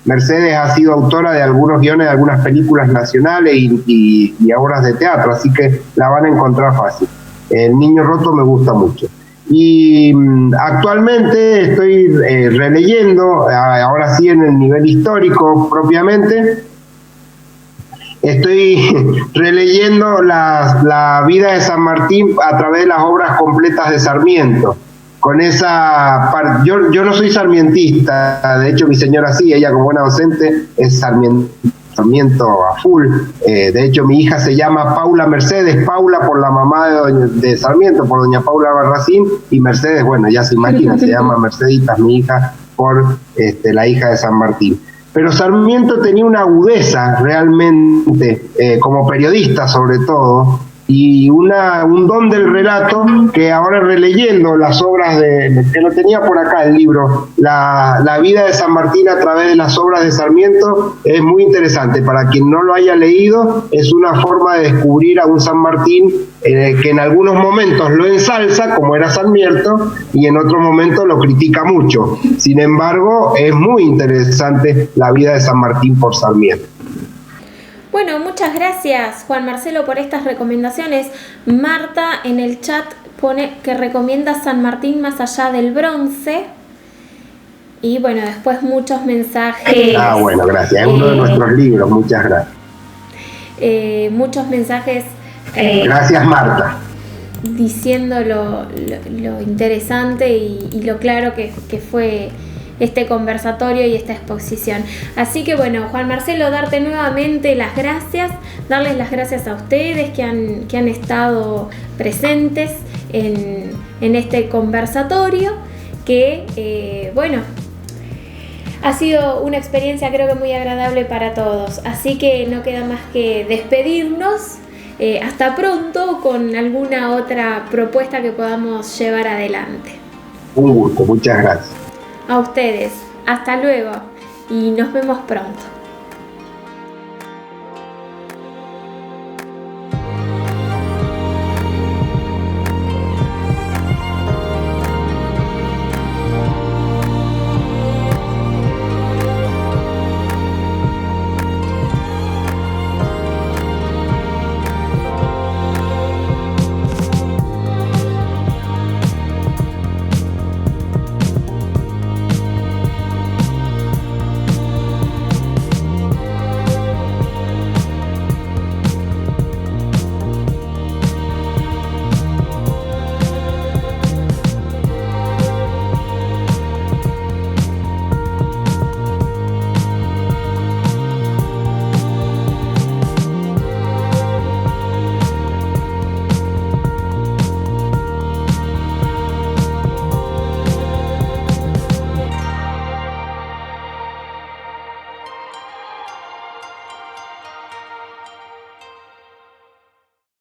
Mercedes ha sido autora de algunos guiones de algunas películas nacionales y obras de teatro, así que la van a encontrar fácil. El Niño Roto me gusta mucho. Y actualmente estoy releyendo, ahora sí en el nivel histórico propiamente, estoy releyendo la vida de San Martín a través de las obras completas de Sarmiento. Con esa yo no soy sarmientista, de hecho mi señora sí, ella como buena docente es Sarmiento a full. De hecho mi hija se llama Paula Mercedes, Paula por la mamá de Sarmiento, por doña Paula Barracín, y Mercedes, bueno, ya se imagina, se llama Merceditas mi hija por la hija de San Martín. Pero Sarmiento tenía una agudeza realmente, como periodista sobre todo, y un don del relato, que ahora releyendo las obras que lo tenía por acá el libro, la vida de San Martín a través de las obras de Sarmiento, es muy interesante. Para quien no lo haya leído, es una forma de descubrir a un San Martín que en algunos momentos lo ensalza, como era Sarmiento, y en otros momentos lo critica mucho. Sin embargo, es muy interesante la vida de San Martín por Sarmiento. Bueno, muchas gracias Juan Marcelo por estas recomendaciones. Marta en el chat pone que recomienda San Martín más allá del bronce. Y bueno, después muchos mensajes. Bueno, gracias. Es uno de nuestros libros, muchas gracias. Muchos mensajes. Gracias, Marta. Diciendo lo interesante y lo claro que fue este conversatorio y esta exposición. Así que bueno, Juan Marcelo, darte nuevamente las gracias, darles las gracias a ustedes que han estado presentes en este conversatorio, que bueno, ha sido una experiencia creo que muy agradable para todos. Así que no queda más que despedirnos. Hasta pronto con alguna otra propuesta que podamos llevar adelante. Un gusto, muchas gracias. A ustedes, hasta luego y nos vemos pronto.